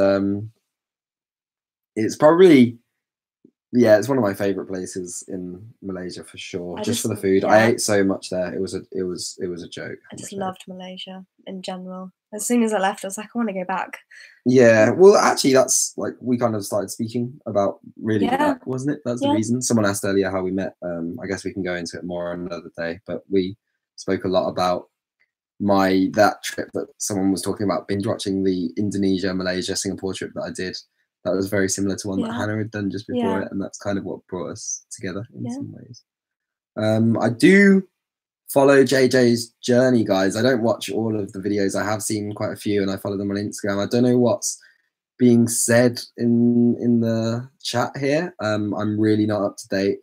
probably it's one of my favorite places in Malaysia for sure. Just for the food. I ate so much there. It was a joke. I just loved Malaysia in general. As soon as I left, I was like, I want to go back. Yeah, well, actually, that's like we kind of started speaking about really that, wasn't it? That's the reason. Someone asked earlier how we met. I guess we can go into it more on another day. But we spoke a lot about that trip that someone was talking about, binge watching the Indonesia, Malaysia, Singapore trip that I did. That was very similar to one that Hannah had done just before it, and that's kind of what brought us together in some ways. I do follow JJ's journey, guys. I don't watch all of the videos. I have seen quite a few, and I follow them on Instagram. I don't know what's being said in the chat here. I'm really not up to date.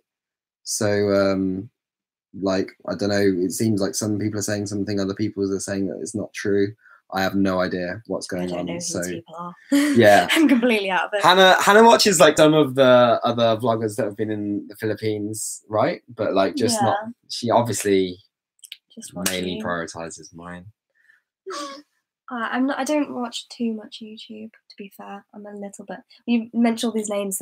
So, like, I don't know. It seems like some people are saying something, other people are saying that it's not true. I have no idea what's going on. I don't know who these people are. Yeah, I'm completely out of it. Hannah watches like some of the other vloggers that have been in the Philippines, right? But like just not. She obviously just mainly prioritizes mine. I don't watch too much YouTube, to be fair. I'm a little bit. You mentioned all these names.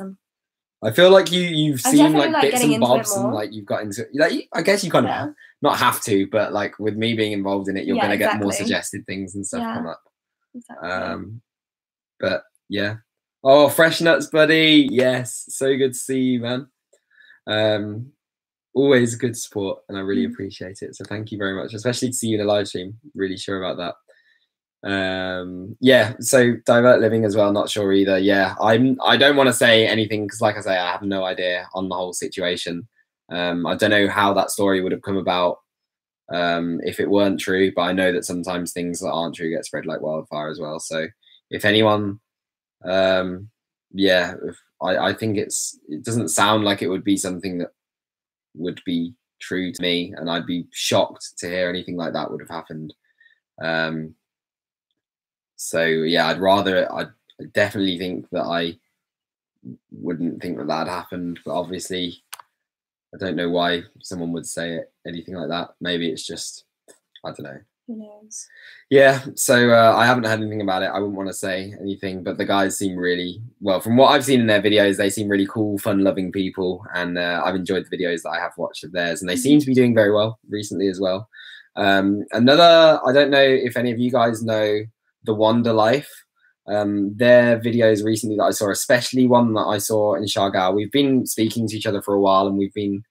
I feel like you've seen like bits and bobs, and like you've got into like I guess you kind of not have to, but like with me being involved in it, you're gonna get more suggested things and stuff come up. Exactly. But yeah. Oh, fresh nuts, buddy. Yes, so good to see you, man. Always good support, and I really appreciate it. So thank you very much, especially to see you in a live stream. Really sure about that. Yeah, so divert living as well, not sure either. I don't want to say anything because like I say, I have no idea on the whole situation. I don't know how that story would have come about if it weren't true, but I know that sometimes things that aren't true get spread like wildfire as well. So if anyone I think it doesn't sound like it would be something that would be true to me, and I'd be shocked to hear anything like that would have happened. So yeah, I'd rather definitely think that I wouldn't think that that happened, but obviously I don't know why someone would say anything like that. Maybe it's just, I don't know. Who knows? Yeah, so I haven't heard anything about it. I wouldn't want to say anything, but the guys seem really, well, from what I've seen in their videos, they seem really cool, fun-loving people, and I've enjoyed the videos that I have watched of theirs, and they seem to be doing very well recently as well. Another, I don't know if any of you guys know The Wander Life. Their videos recently that I saw, especially one that I saw in Shargal. We've been speaking to each other for a while, and we've been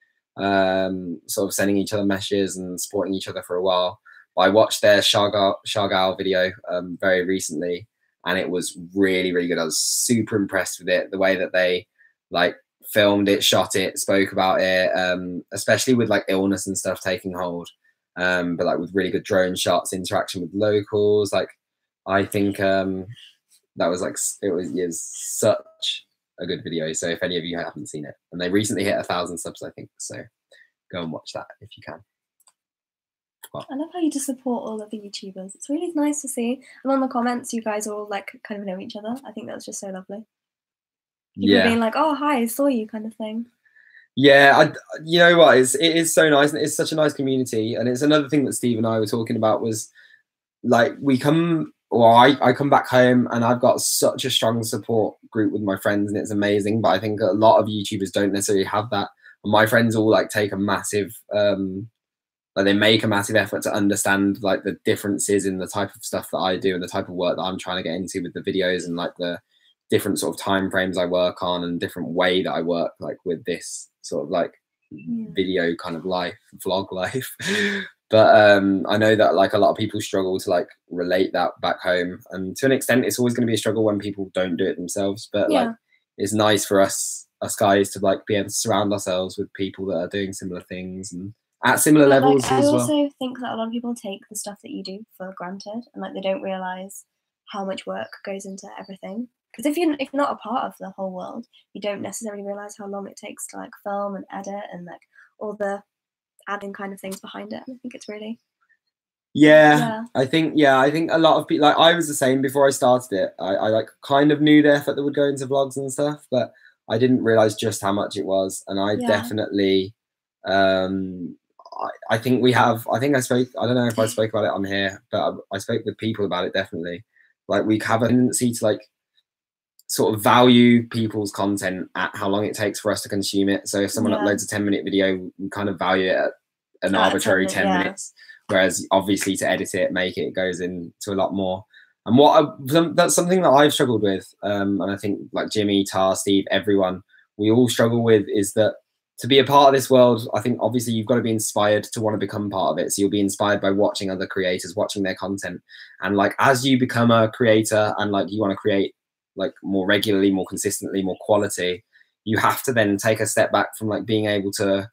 sort of sending each other messages and supporting each other for a while. I watched their Shargal video very recently, and it was really, really good. I was super impressed with it, the way that they like filmed it, shot it, spoke about it, especially with like illness and stuff taking hold, but like with really good drone shots, interaction with locals. Like I think that was like, it was such a good video. So if any of you haven't seen it, and they recently hit 1,000 subs, I think, so go and watch that if you can. I love how you just support all of the YouTubers. It's really nice to see. And on the comments, you guys all like kind of know each other. I think that's just so lovely. People being like, "Oh, hi, I saw you," kind of thing. Yeah, you know what? It is so nice, and it's such a nice community. And it's another thing that Steve and I were talking about was like I come back home and I've got such a strong support group with my friends, and it's amazing. But I think a lot of YouTubers don't necessarily have that. And my friends all like take a massive like they make a massive effort to understand like the differences in the type of stuff that I do and the type of work that I'm trying to get into with the videos, and like the different sort of time frames I work on and different way that I work like with this sort of like video kind of life, vlog life. But I know that like a lot of people struggle to like relate that back home, and to an extent it's always going to be a struggle when people don't do it themselves. But like it's nice for us guys to like be able to surround ourselves with people that are doing similar things and at similar levels like, as well. I also think that a lot of people take the stuff that you do for granted, and like they don't realize how much work goes into everything. Because if you're not a part of the whole world, you don't necessarily realize how long it takes to like film and edit and like all the adding kind of things behind it. I think it's really I think a lot of people, like I was the same before I started it. I like kind of knew the effort that would go into vlogs and stuff, but I didn't realize just how much it was. And I definitely I think I spoke, I don't know if I spoke about it on here, but I spoke with people about it definitely. Like we have a tendency to like sort of value people's content at how long it takes for us to consume it. So if someone uploads a 10-minute video, we kind of value it at an arbitrary 10 minutes. Whereas obviously to edit it, make it, goes into a lot more. And that's something that I've struggled with. And I think like Jimmy, Tar, Steve, everyone, we all struggle with, is that to be a part of this world, I think obviously you've got to be inspired to want to become part of it. So you'll be inspired by watching other creators, watching their content. And like, as you become a creator and like you want to create like more regularly, more consistently, more quality, you have to then take a step back from like being able to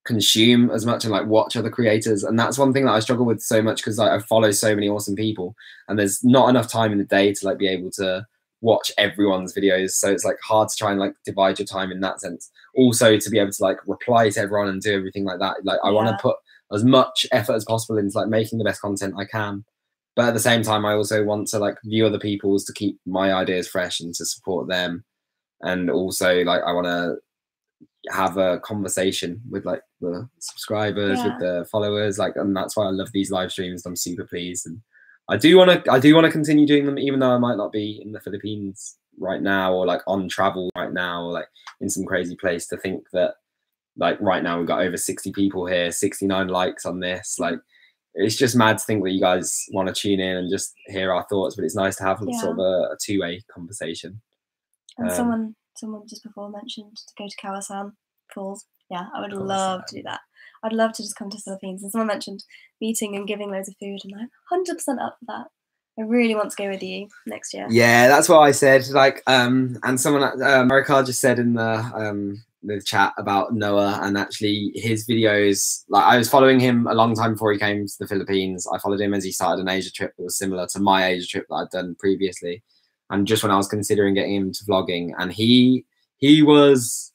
consume as much and like watch other creators. And that's one thing that I struggle with so much, because like, I follow so many awesome people and there's not enough time in the day to like be able to watch everyone's videos. So it's like hard to try and like divide your time in that sense. Also to be able to like reply to everyone and do everything like that. Like I want to put as much effort as possible into like making the best content I can. But at the same time, I also want to like view other people's to keep my ideas fresh and to support them. And also like I want to have a conversation with like the subscribers, with the followers, like, and that's why I love these live streams. I'm super pleased, and I do want to continue doing them, even though I might not be in the Philippines right now, or like on travel right now, or like in some crazy place. To think that like right now we've got over 60 people here, 69 likes on this, like it's just mad to think that you guys want to tune in and just hear our thoughts. But it's nice to have sort of a two-way conversation. And someone just before mentioned to go to Kawasan Falls. Yeah, I would love to do that. I'd love to just come to the Philippines. And someone mentioned meeting and giving loads of food, and I'm 100% up for that. I really want to go with you next year. Yeah, that's what I said. Like, and someone, Marikar just said in the chat about Noah, and actually his videos, like I was following him a long time before he came to the Philippines. I followed him as he started an Asia trip that was similar to my Asia trip that I'd done previously. And just when I was considering getting him to vlogging, and he was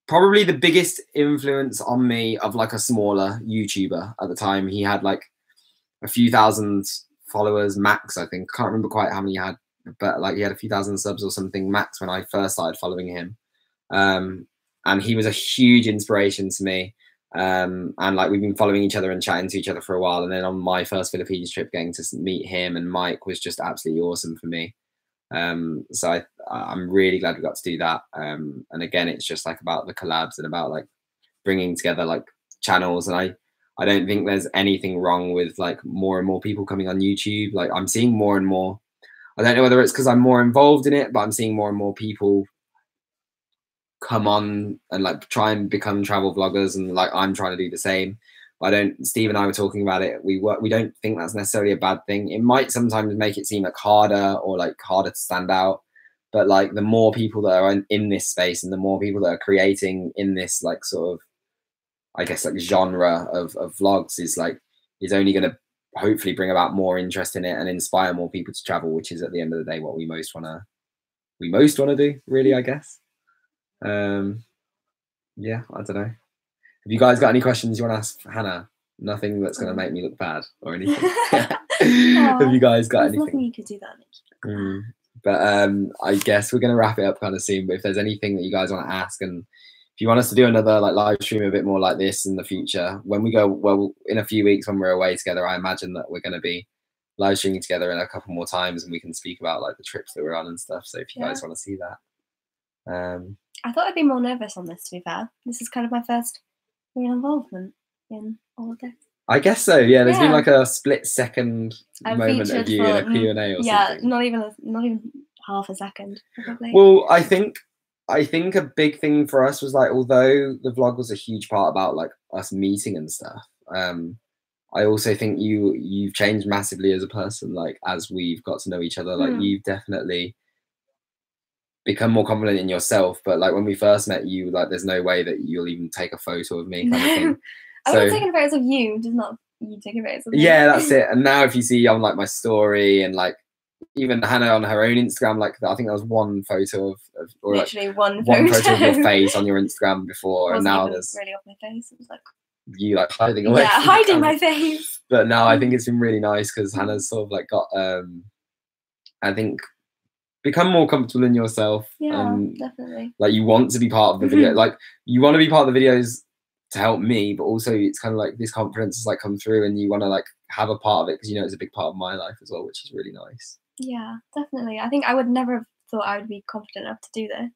probably the biggest influence on me of like a smaller YouTuber at the time. He had like a few thousand followers max, I think. Can't remember quite how many he had but like he had a few thousand subs or something max when I first started following him. And he was a huge inspiration to me. And like we've been following each other and chatting to each other for a while. And then on my first Philippines trip, getting to meet him and Mike was just absolutely awesome for me. So I'm really glad we got to do that. And again, it's just like about the collabs and about like bringing together like channels. And I don't think there's anything wrong with like more and more people coming on YouTube. Like I'm seeing more and more. I don't know whether it's because I'm more involved in it, but I'm seeing more and more people come on and like try and become travel vloggers, and like I'm trying to do the same. Steve and I were talking about it. We don't think that's necessarily a bad thing. It might sometimes make it seem like harder or like harder to stand out, but like the more people that are in this space and the more people that are creating in this like sort of, I guess, like genre of vlogs is only going to hopefully bring about more interest in it and inspire more people to travel, which is at the end of the day what we most want to do, really, I guess. Yeah, I don't know. Have you guys got any questions you want to ask Hannah? Nothing that's going to make me look bad or anything. Have you guys got anything? Nothing you could do that. But I guess we're going to wrap it up kind of soon. But if there's anything that you guys want to ask, and if you want us to do another like live stream a bit more like this in the future, when we go, well, in a few weeks when we're away together, I imagine that we're going to be live streaming together in a couple more times, and we can speak about like the trips that we're on and stuff. So if you guys want to see that. I thought I'd be more nervous on this, to be fair. This is kind of my first real involvement in all of this. I guess so, yeah. There's been like a split-second moment of you in a Q&A or something. Yeah, not even half a second, probably. Well, I think a big thing for us was like, although the vlog was a huge part about like us meeting and stuff, I also think you've changed massively as a person, like as we've got to know each other. Like you've definitely become more confident in yourself, but like when we first met you, like there's no way that you'll even take a photo of me kind of thing. I was taking photos of you, just not you taking photos of me. Yeah, that's it. And now if you see on like my story and like even Hannah on her own Instagram, like I think there was one photo of or literally like one photo of your face on your Instagram before, and now there's really off my face. It was like you like hiding away. Yeah, hiding my face. But now I think it's been really nice because Hannah's sort of like got I think become more comfortable in yourself. Yeah, definitely. Like you want to be part of the video. Like you want to be part of the videos to help me, but also it's kind of like this confidence has like come through and you want to like have a part of it because you know it's a big part of my life as well, which is really nice. Yeah, definitely. I think I would never have thought I would be confident enough to do this.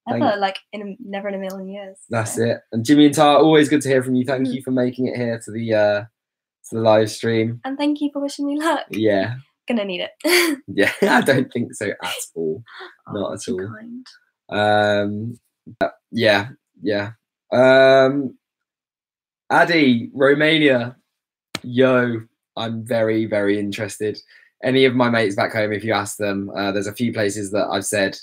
Never in a million years. That's it. And Jimmy and Tar, always good to hear from you. Thank you for making it here to the live stream. And thank you for wishing me luck. Yeah. Gonna need it. Yeah, I don't think so at all. Not at all. Kind. Yeah. Addy, Romania. Yo, I'm very, very interested. Any of my mates back home, if you ask them, there's a few places that I've said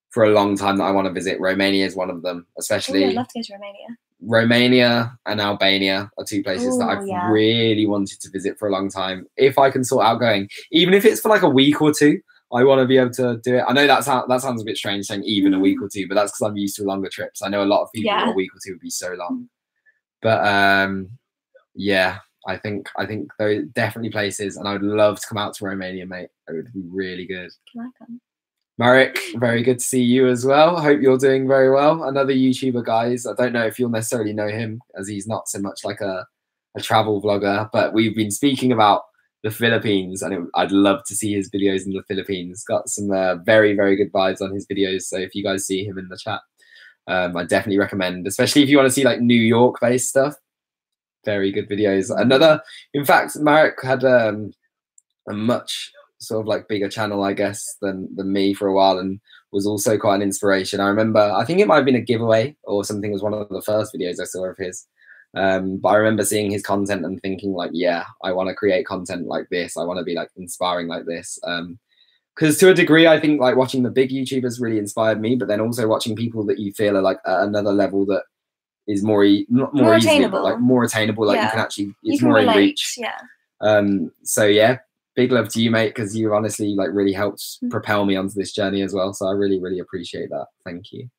for a long time that I want to visit. Romania is one of them, especially. I'd love to go to Romania. Romania and Albania are two places that I've really wanted to visit for a long time. If I can sort out going, even if it's for like a week or two, I want to be able to do it. I know that sounds a bit strange saying even a week or two, but that's because I'm used to longer trips. I know a lot of people a week or two would be so long. But yeah, I think those definitely places, and I would love to come out to Romania, mate. It would be really good. Can I come? Marek, very good to see you as well. Hope you're doing very well. Another YouTuber, guys. I don't know if you'll necessarily know him as he's not so much like a travel vlogger, but we've been speaking about the Philippines and I'd love to see his videos in the Philippines. Got some very, very good vibes on his videos. So if you guys see him in the chat, I definitely recommend, especially if you want to see like New York based stuff. Very good videos. In fact, Marek had a much sort of like bigger channel, I guess, than me for a while, and was also quite an inspiration. I remember, I think it might have been a giveaway or something, was one of the first videos I saw of his. But I remember seeing his content and thinking like, yeah, I want to create content like this. I want to be like inspiring like this. Because to a degree, I think like watching the big YouTubers really inspired me, but then also watching people that you feel are like at another level that is more easily, attainable. But like more attainable. Like you can actually, it's more relate, in reach. Yeah. So yeah. Big love to you, mate, because you honestly like really helped propel me onto this journey as well. So I really, really appreciate that. Thank you.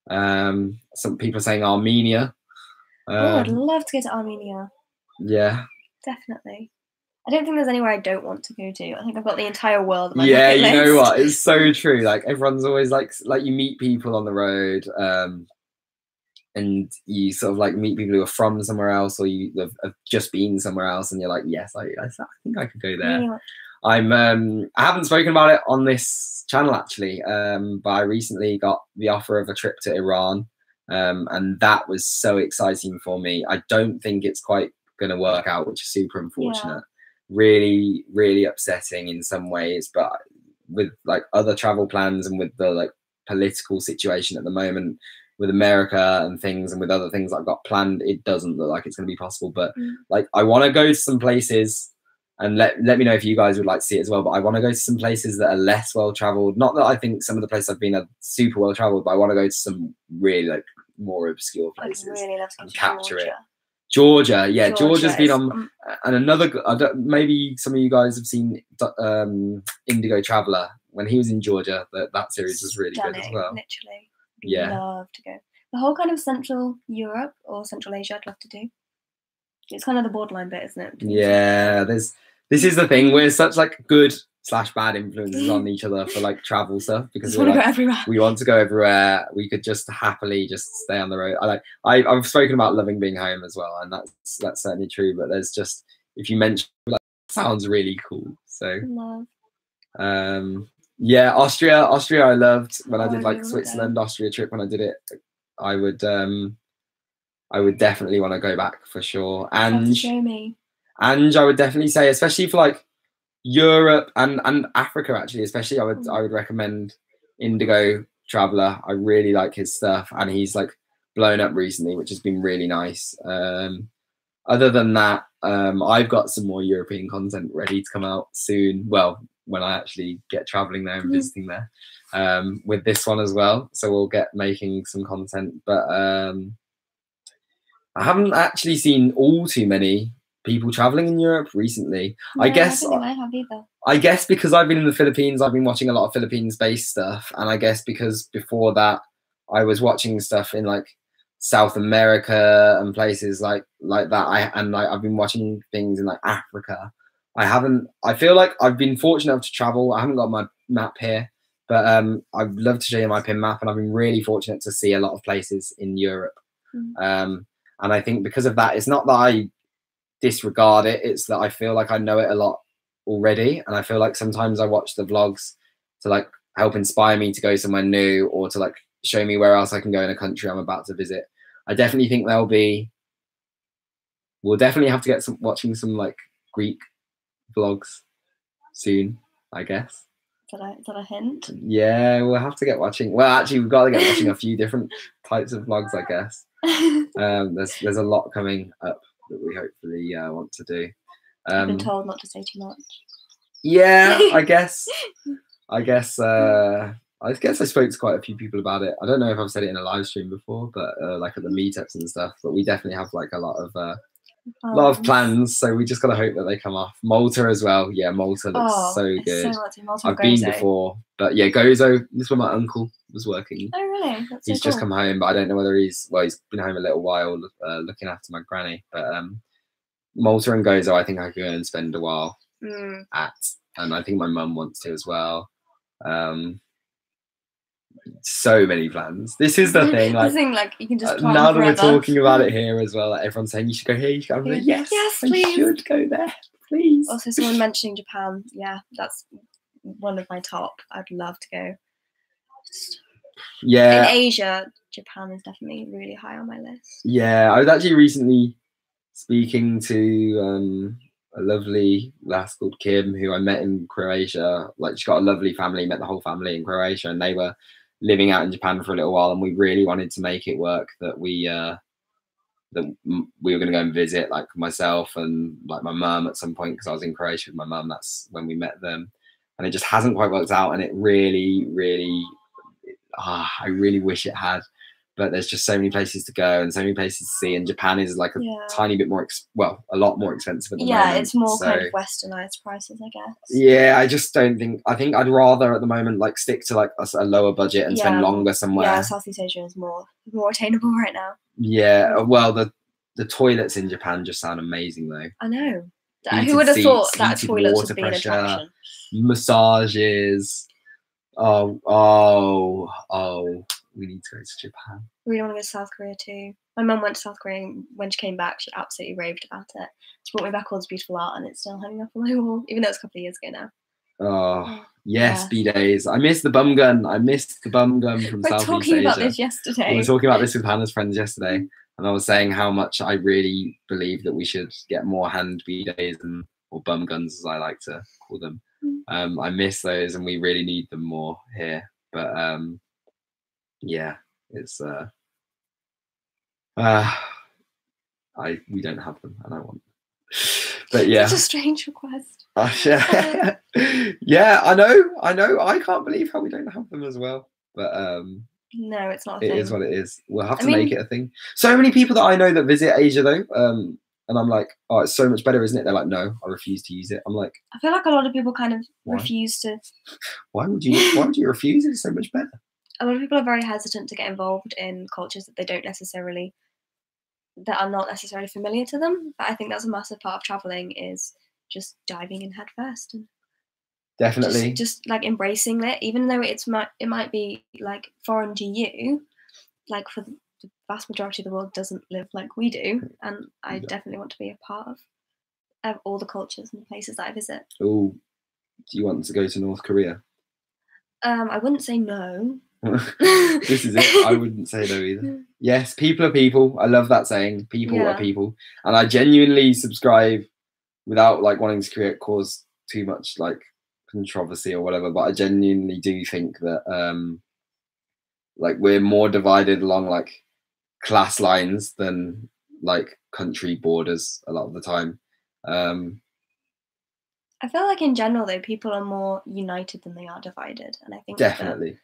Some people are saying Armenia. I'd love to go to Armenia. Yeah. Definitely. I don't think there's anywhere I don't want to go to. I think I've got the entire world on my Yeah, bucket you know list. what? It's so true. Like everyone's always like you meet people on the road, and you sort of like meet people who are from somewhere else, or you have just been somewhere else, and you're like, yes, I think I could go there. Yeah. I haven't spoken about it on this channel actually, but I recently got the offer of a trip to Iran, and that was so exciting for me. I don't think it's quite going to work out, which is super unfortunate. Yeah. Really, really upsetting in some ways, but with like other travel plans and with the like political situation at the moment with America and things, and with other things I've got planned, it doesn't look like it's going to be possible. But like, I want to go to some places, and let me know if you guys would like to see it as well. But I want to go to some places that are less well traveled. Not that I think some of the places I've been are super well traveled, but I want to go to some really like more obscure places and capture it. Georgia, yeah, Georgia's been on, and another. Maybe some of you guys have seen Indigo Traveler when he was in Georgia. That series was really good as well. Literally, yeah, love to go. The whole kind of Central Europe or Central Asia, I'd love to do. It's kind of the borderline bit, isn't it? Yeah, this is the thing. We're such like good / bad influences on each other for like travel stuff, because we want to go everywhere. We want to go everywhere. We could just happily just stay on the road. I've spoken about loving being home as well, and that's certainly true. But there's just, if you mention, like, sounds really cool. So yeah, Austria I loved when I did like Switzerland, Austria trip. When I did it, I would definitely want to go back for sure. And show me. And I would definitely say, especially for like Europe and Africa, actually, especially, I would recommend Indigo Traveler. I really like his stuff, and he's like blown up recently, which has been really nice. Other than that, I've got some more European content ready to come out soon. Well, when I actually get traveling there and visiting there, with this one as well. So we'll get making some content, but I haven't actually seen all too many people traveling in Europe recently. No, I guess I have either. I guess because I've been in the Philippines, I've been watching a lot of Philippines-based stuff, and I guess because before that I was watching stuff in like South America and places like that. I've been watching things in like Africa. I feel like I've been fortunate enough to travel. I haven't got my map here, but I'd love to show you my pin map, and I've been really fortunate to see a lot of places in Europe. And I think because of that, it's not that I disregard it, it's that I feel like I know it a lot already, and I feel like sometimes I watch the vlogs to like help inspire me to go somewhere new, or to like show me where else I can go in a country I'm about to visit. I definitely think we'll definitely have to get watching some like Greek vlogs soon, I guess. Is that a hint? Yeah, we'll have to get watching. Well, actually, we've got to get watching a few different types of vlogs, I guess. There's a lot coming up that we hopefully want to do. I've been told not to say too much. Yeah, I guess I spoke to quite a few people about it. I don't know if I've said it in a live stream before, but like at the meetups and stuff. But we definitely have like a lot of plans. So we just gotta hope that they come off. Malta as well. Yeah, Malta looks so good. I've been before, but yeah, Gozo. This is where my uncle was working. Oh really? That's he's just come home, but I don't know whether he's been home a little while looking after my granny. But Malta and Gozo, I think I could go and spend a while at, and I think my mum wants to as well. So many plans. This is the thing. Like, you can just plan now that we're talking about it here as well. Like, everyone's saying you should go here. You should go. Like, yes, please. I should go there, please. Also, someone mentioning Japan. Yeah, that's one of my top. I'd love to go. Yeah. In Asia, Japan is definitely really high on my list. Yeah, I was actually recently speaking to a lovely lass called Kim, who I met in Croatia. Like, she got a lovely family, met the whole family in Croatia, and they were living out in Japan for a little while, and we really wanted to make it work that we were going to go and visit, like myself and like my mum at some point, because I was in Croatia with my mum. That's when we met them, and it just hasn't quite worked out, and it really I really wish it had. But there's just so many places to go and so many places to see, and Japan is like a tiny bit more, a lot more expensive at the moment. Yeah, it's more kind of westernized prices, I guess. Yeah, I just don't think. I think I'd rather at the moment like stick to like a lower budget and spend longer somewhere. Yeah, Southeast Asia is more attainable right now. Yeah, well, the toilets in Japan just sound amazing though. I know. Who would have thought seats, that heated toilets water would be an pressure, attraction? massages. Oh, we need to go to Japan. We don't want to go to South Korea too. My mum went to South Korea, and when she came back, she absolutely raved about it. She brought me back all this beautiful art, and it's still hanging up on my wall, even though it's a couple of years ago now. Oh, yes, B-days. I miss the bum gun. I missed the bum gun from Southeast Asia. We're talking about this yesterday. We were talking about this with Hannah's friends yesterday, and I was saying how much I really believe that we should get more hand B-days or bum guns, as I like to call them. I miss those, and we really need them more here. But yeah, it's we don't have them, and I want. But yeah, such a strange request. Yeah, I know. I can't believe how we don't have them as well. But no, it's not. It is what it is. We'll have to make it a thing. So many people that I know that visit Asia though, and I'm like, oh, it's so much better, isn't it? They're like, no, I refuse to use it. I'm like, I feel like a lot of people kind of refuse to. Why would you refuse? It's so much better. A lot of people are very hesitant to get involved in cultures that that are not necessarily familiar to them. But I think that's a massive part of traveling, is just diving in head first and definitely just like embracing it, even though it might be like foreign to you. Like for the vast majority of the world doesn't live like we do, and I definitely want to be a part of all the cultures and the places that I visit. Oh, do you want to go to North Korea? I wouldn't say no. This is it. I wouldn't say no either. Yes, people are people. I love that saying. People are people, and I genuinely subscribe without like wanting to cause too much like controversy or whatever. But I genuinely do think that like we're more divided along like class lines than like country borders a lot of the time. I feel like in general though, people are more united than they are divided, and I think definitely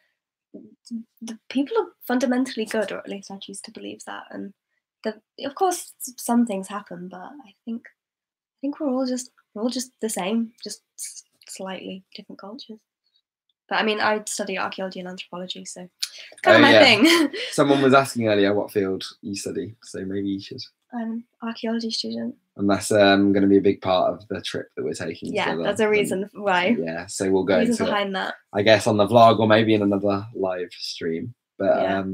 the people are fundamentally good, or at least I choose to believe that. And of course some things happen, but I think we're all just the same, just slightly different cultures. But I mean, I study archaeology and anthropology, so it's kind of my thing. Someone was asking earlier what field you study, so maybe you should. I'm an archaeology student. And that's going to be a big part of the trip that we're taking. Yeah, together. there's a reason why. Yeah, so we'll go into behind that. I guess on the vlog or maybe in another live stream. But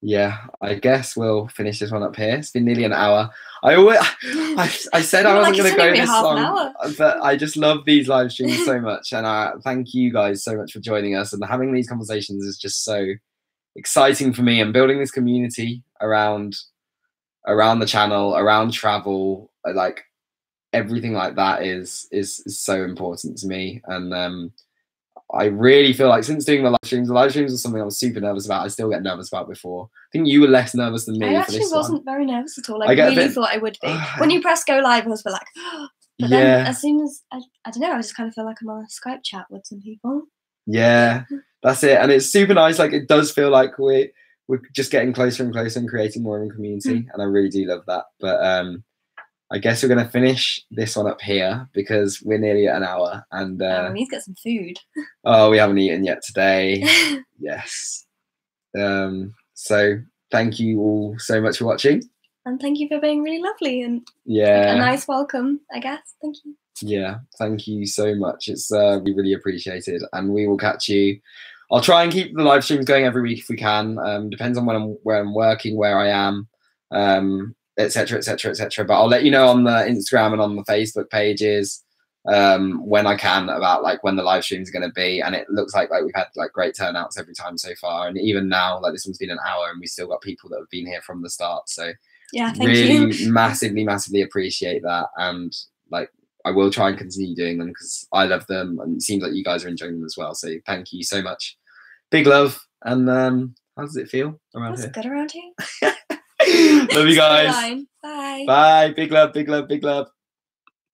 yeah, I guess we'll finish this one up here. It's been nearly an hour. I said I wasn't going to go this long, but I just love these live streams so much, and I thank you guys so much for joining us. And having these conversations is just so exciting for me, and building this community around the channel, around travel, like everything like that is so important to me. And I really feel like since doing the live streams was something I was super nervous about. I still get nervous about before. I think you were less nervous than me. I actually wasn't very nervous at all. I really thought I would be. When you press go live, I was like, but then as soon as I don't know, I just kind of feel like I'm on a Skype chat with some people. Yeah, that's it. And it's super nice. Like it does feel like we're just getting closer and closer and creating more of a community. And I really do love that. But I guess we're going to finish this one up here because we're nearly at an hour. And we need to get some food. Oh, we haven't eaten yet today. Yes. So thank you all so much for watching. And thank you for being really lovely and a nice welcome, I guess. Thank you. Yeah, thank you so much. It's we really appreciate it. And we will catch you. I'll try and keep the live streams going every week if we can. Depends on where I'm working, where I am. Etc. But I'll let you know on the Instagram and on the Facebook pages when I can about like when the live streams are going to be. And it looks like we've had like great turnouts every time so far, and even now like this one's been an hour and we still got people that have been here from the start. So yeah, thank you. Really massively appreciate that, and like I will try and continue doing them because I love them and it seems like you guys are enjoying them as well. So thank you so much. Big love. And how does it feel around here? It's good around here. Love you guys. Bye. Bye. Big love.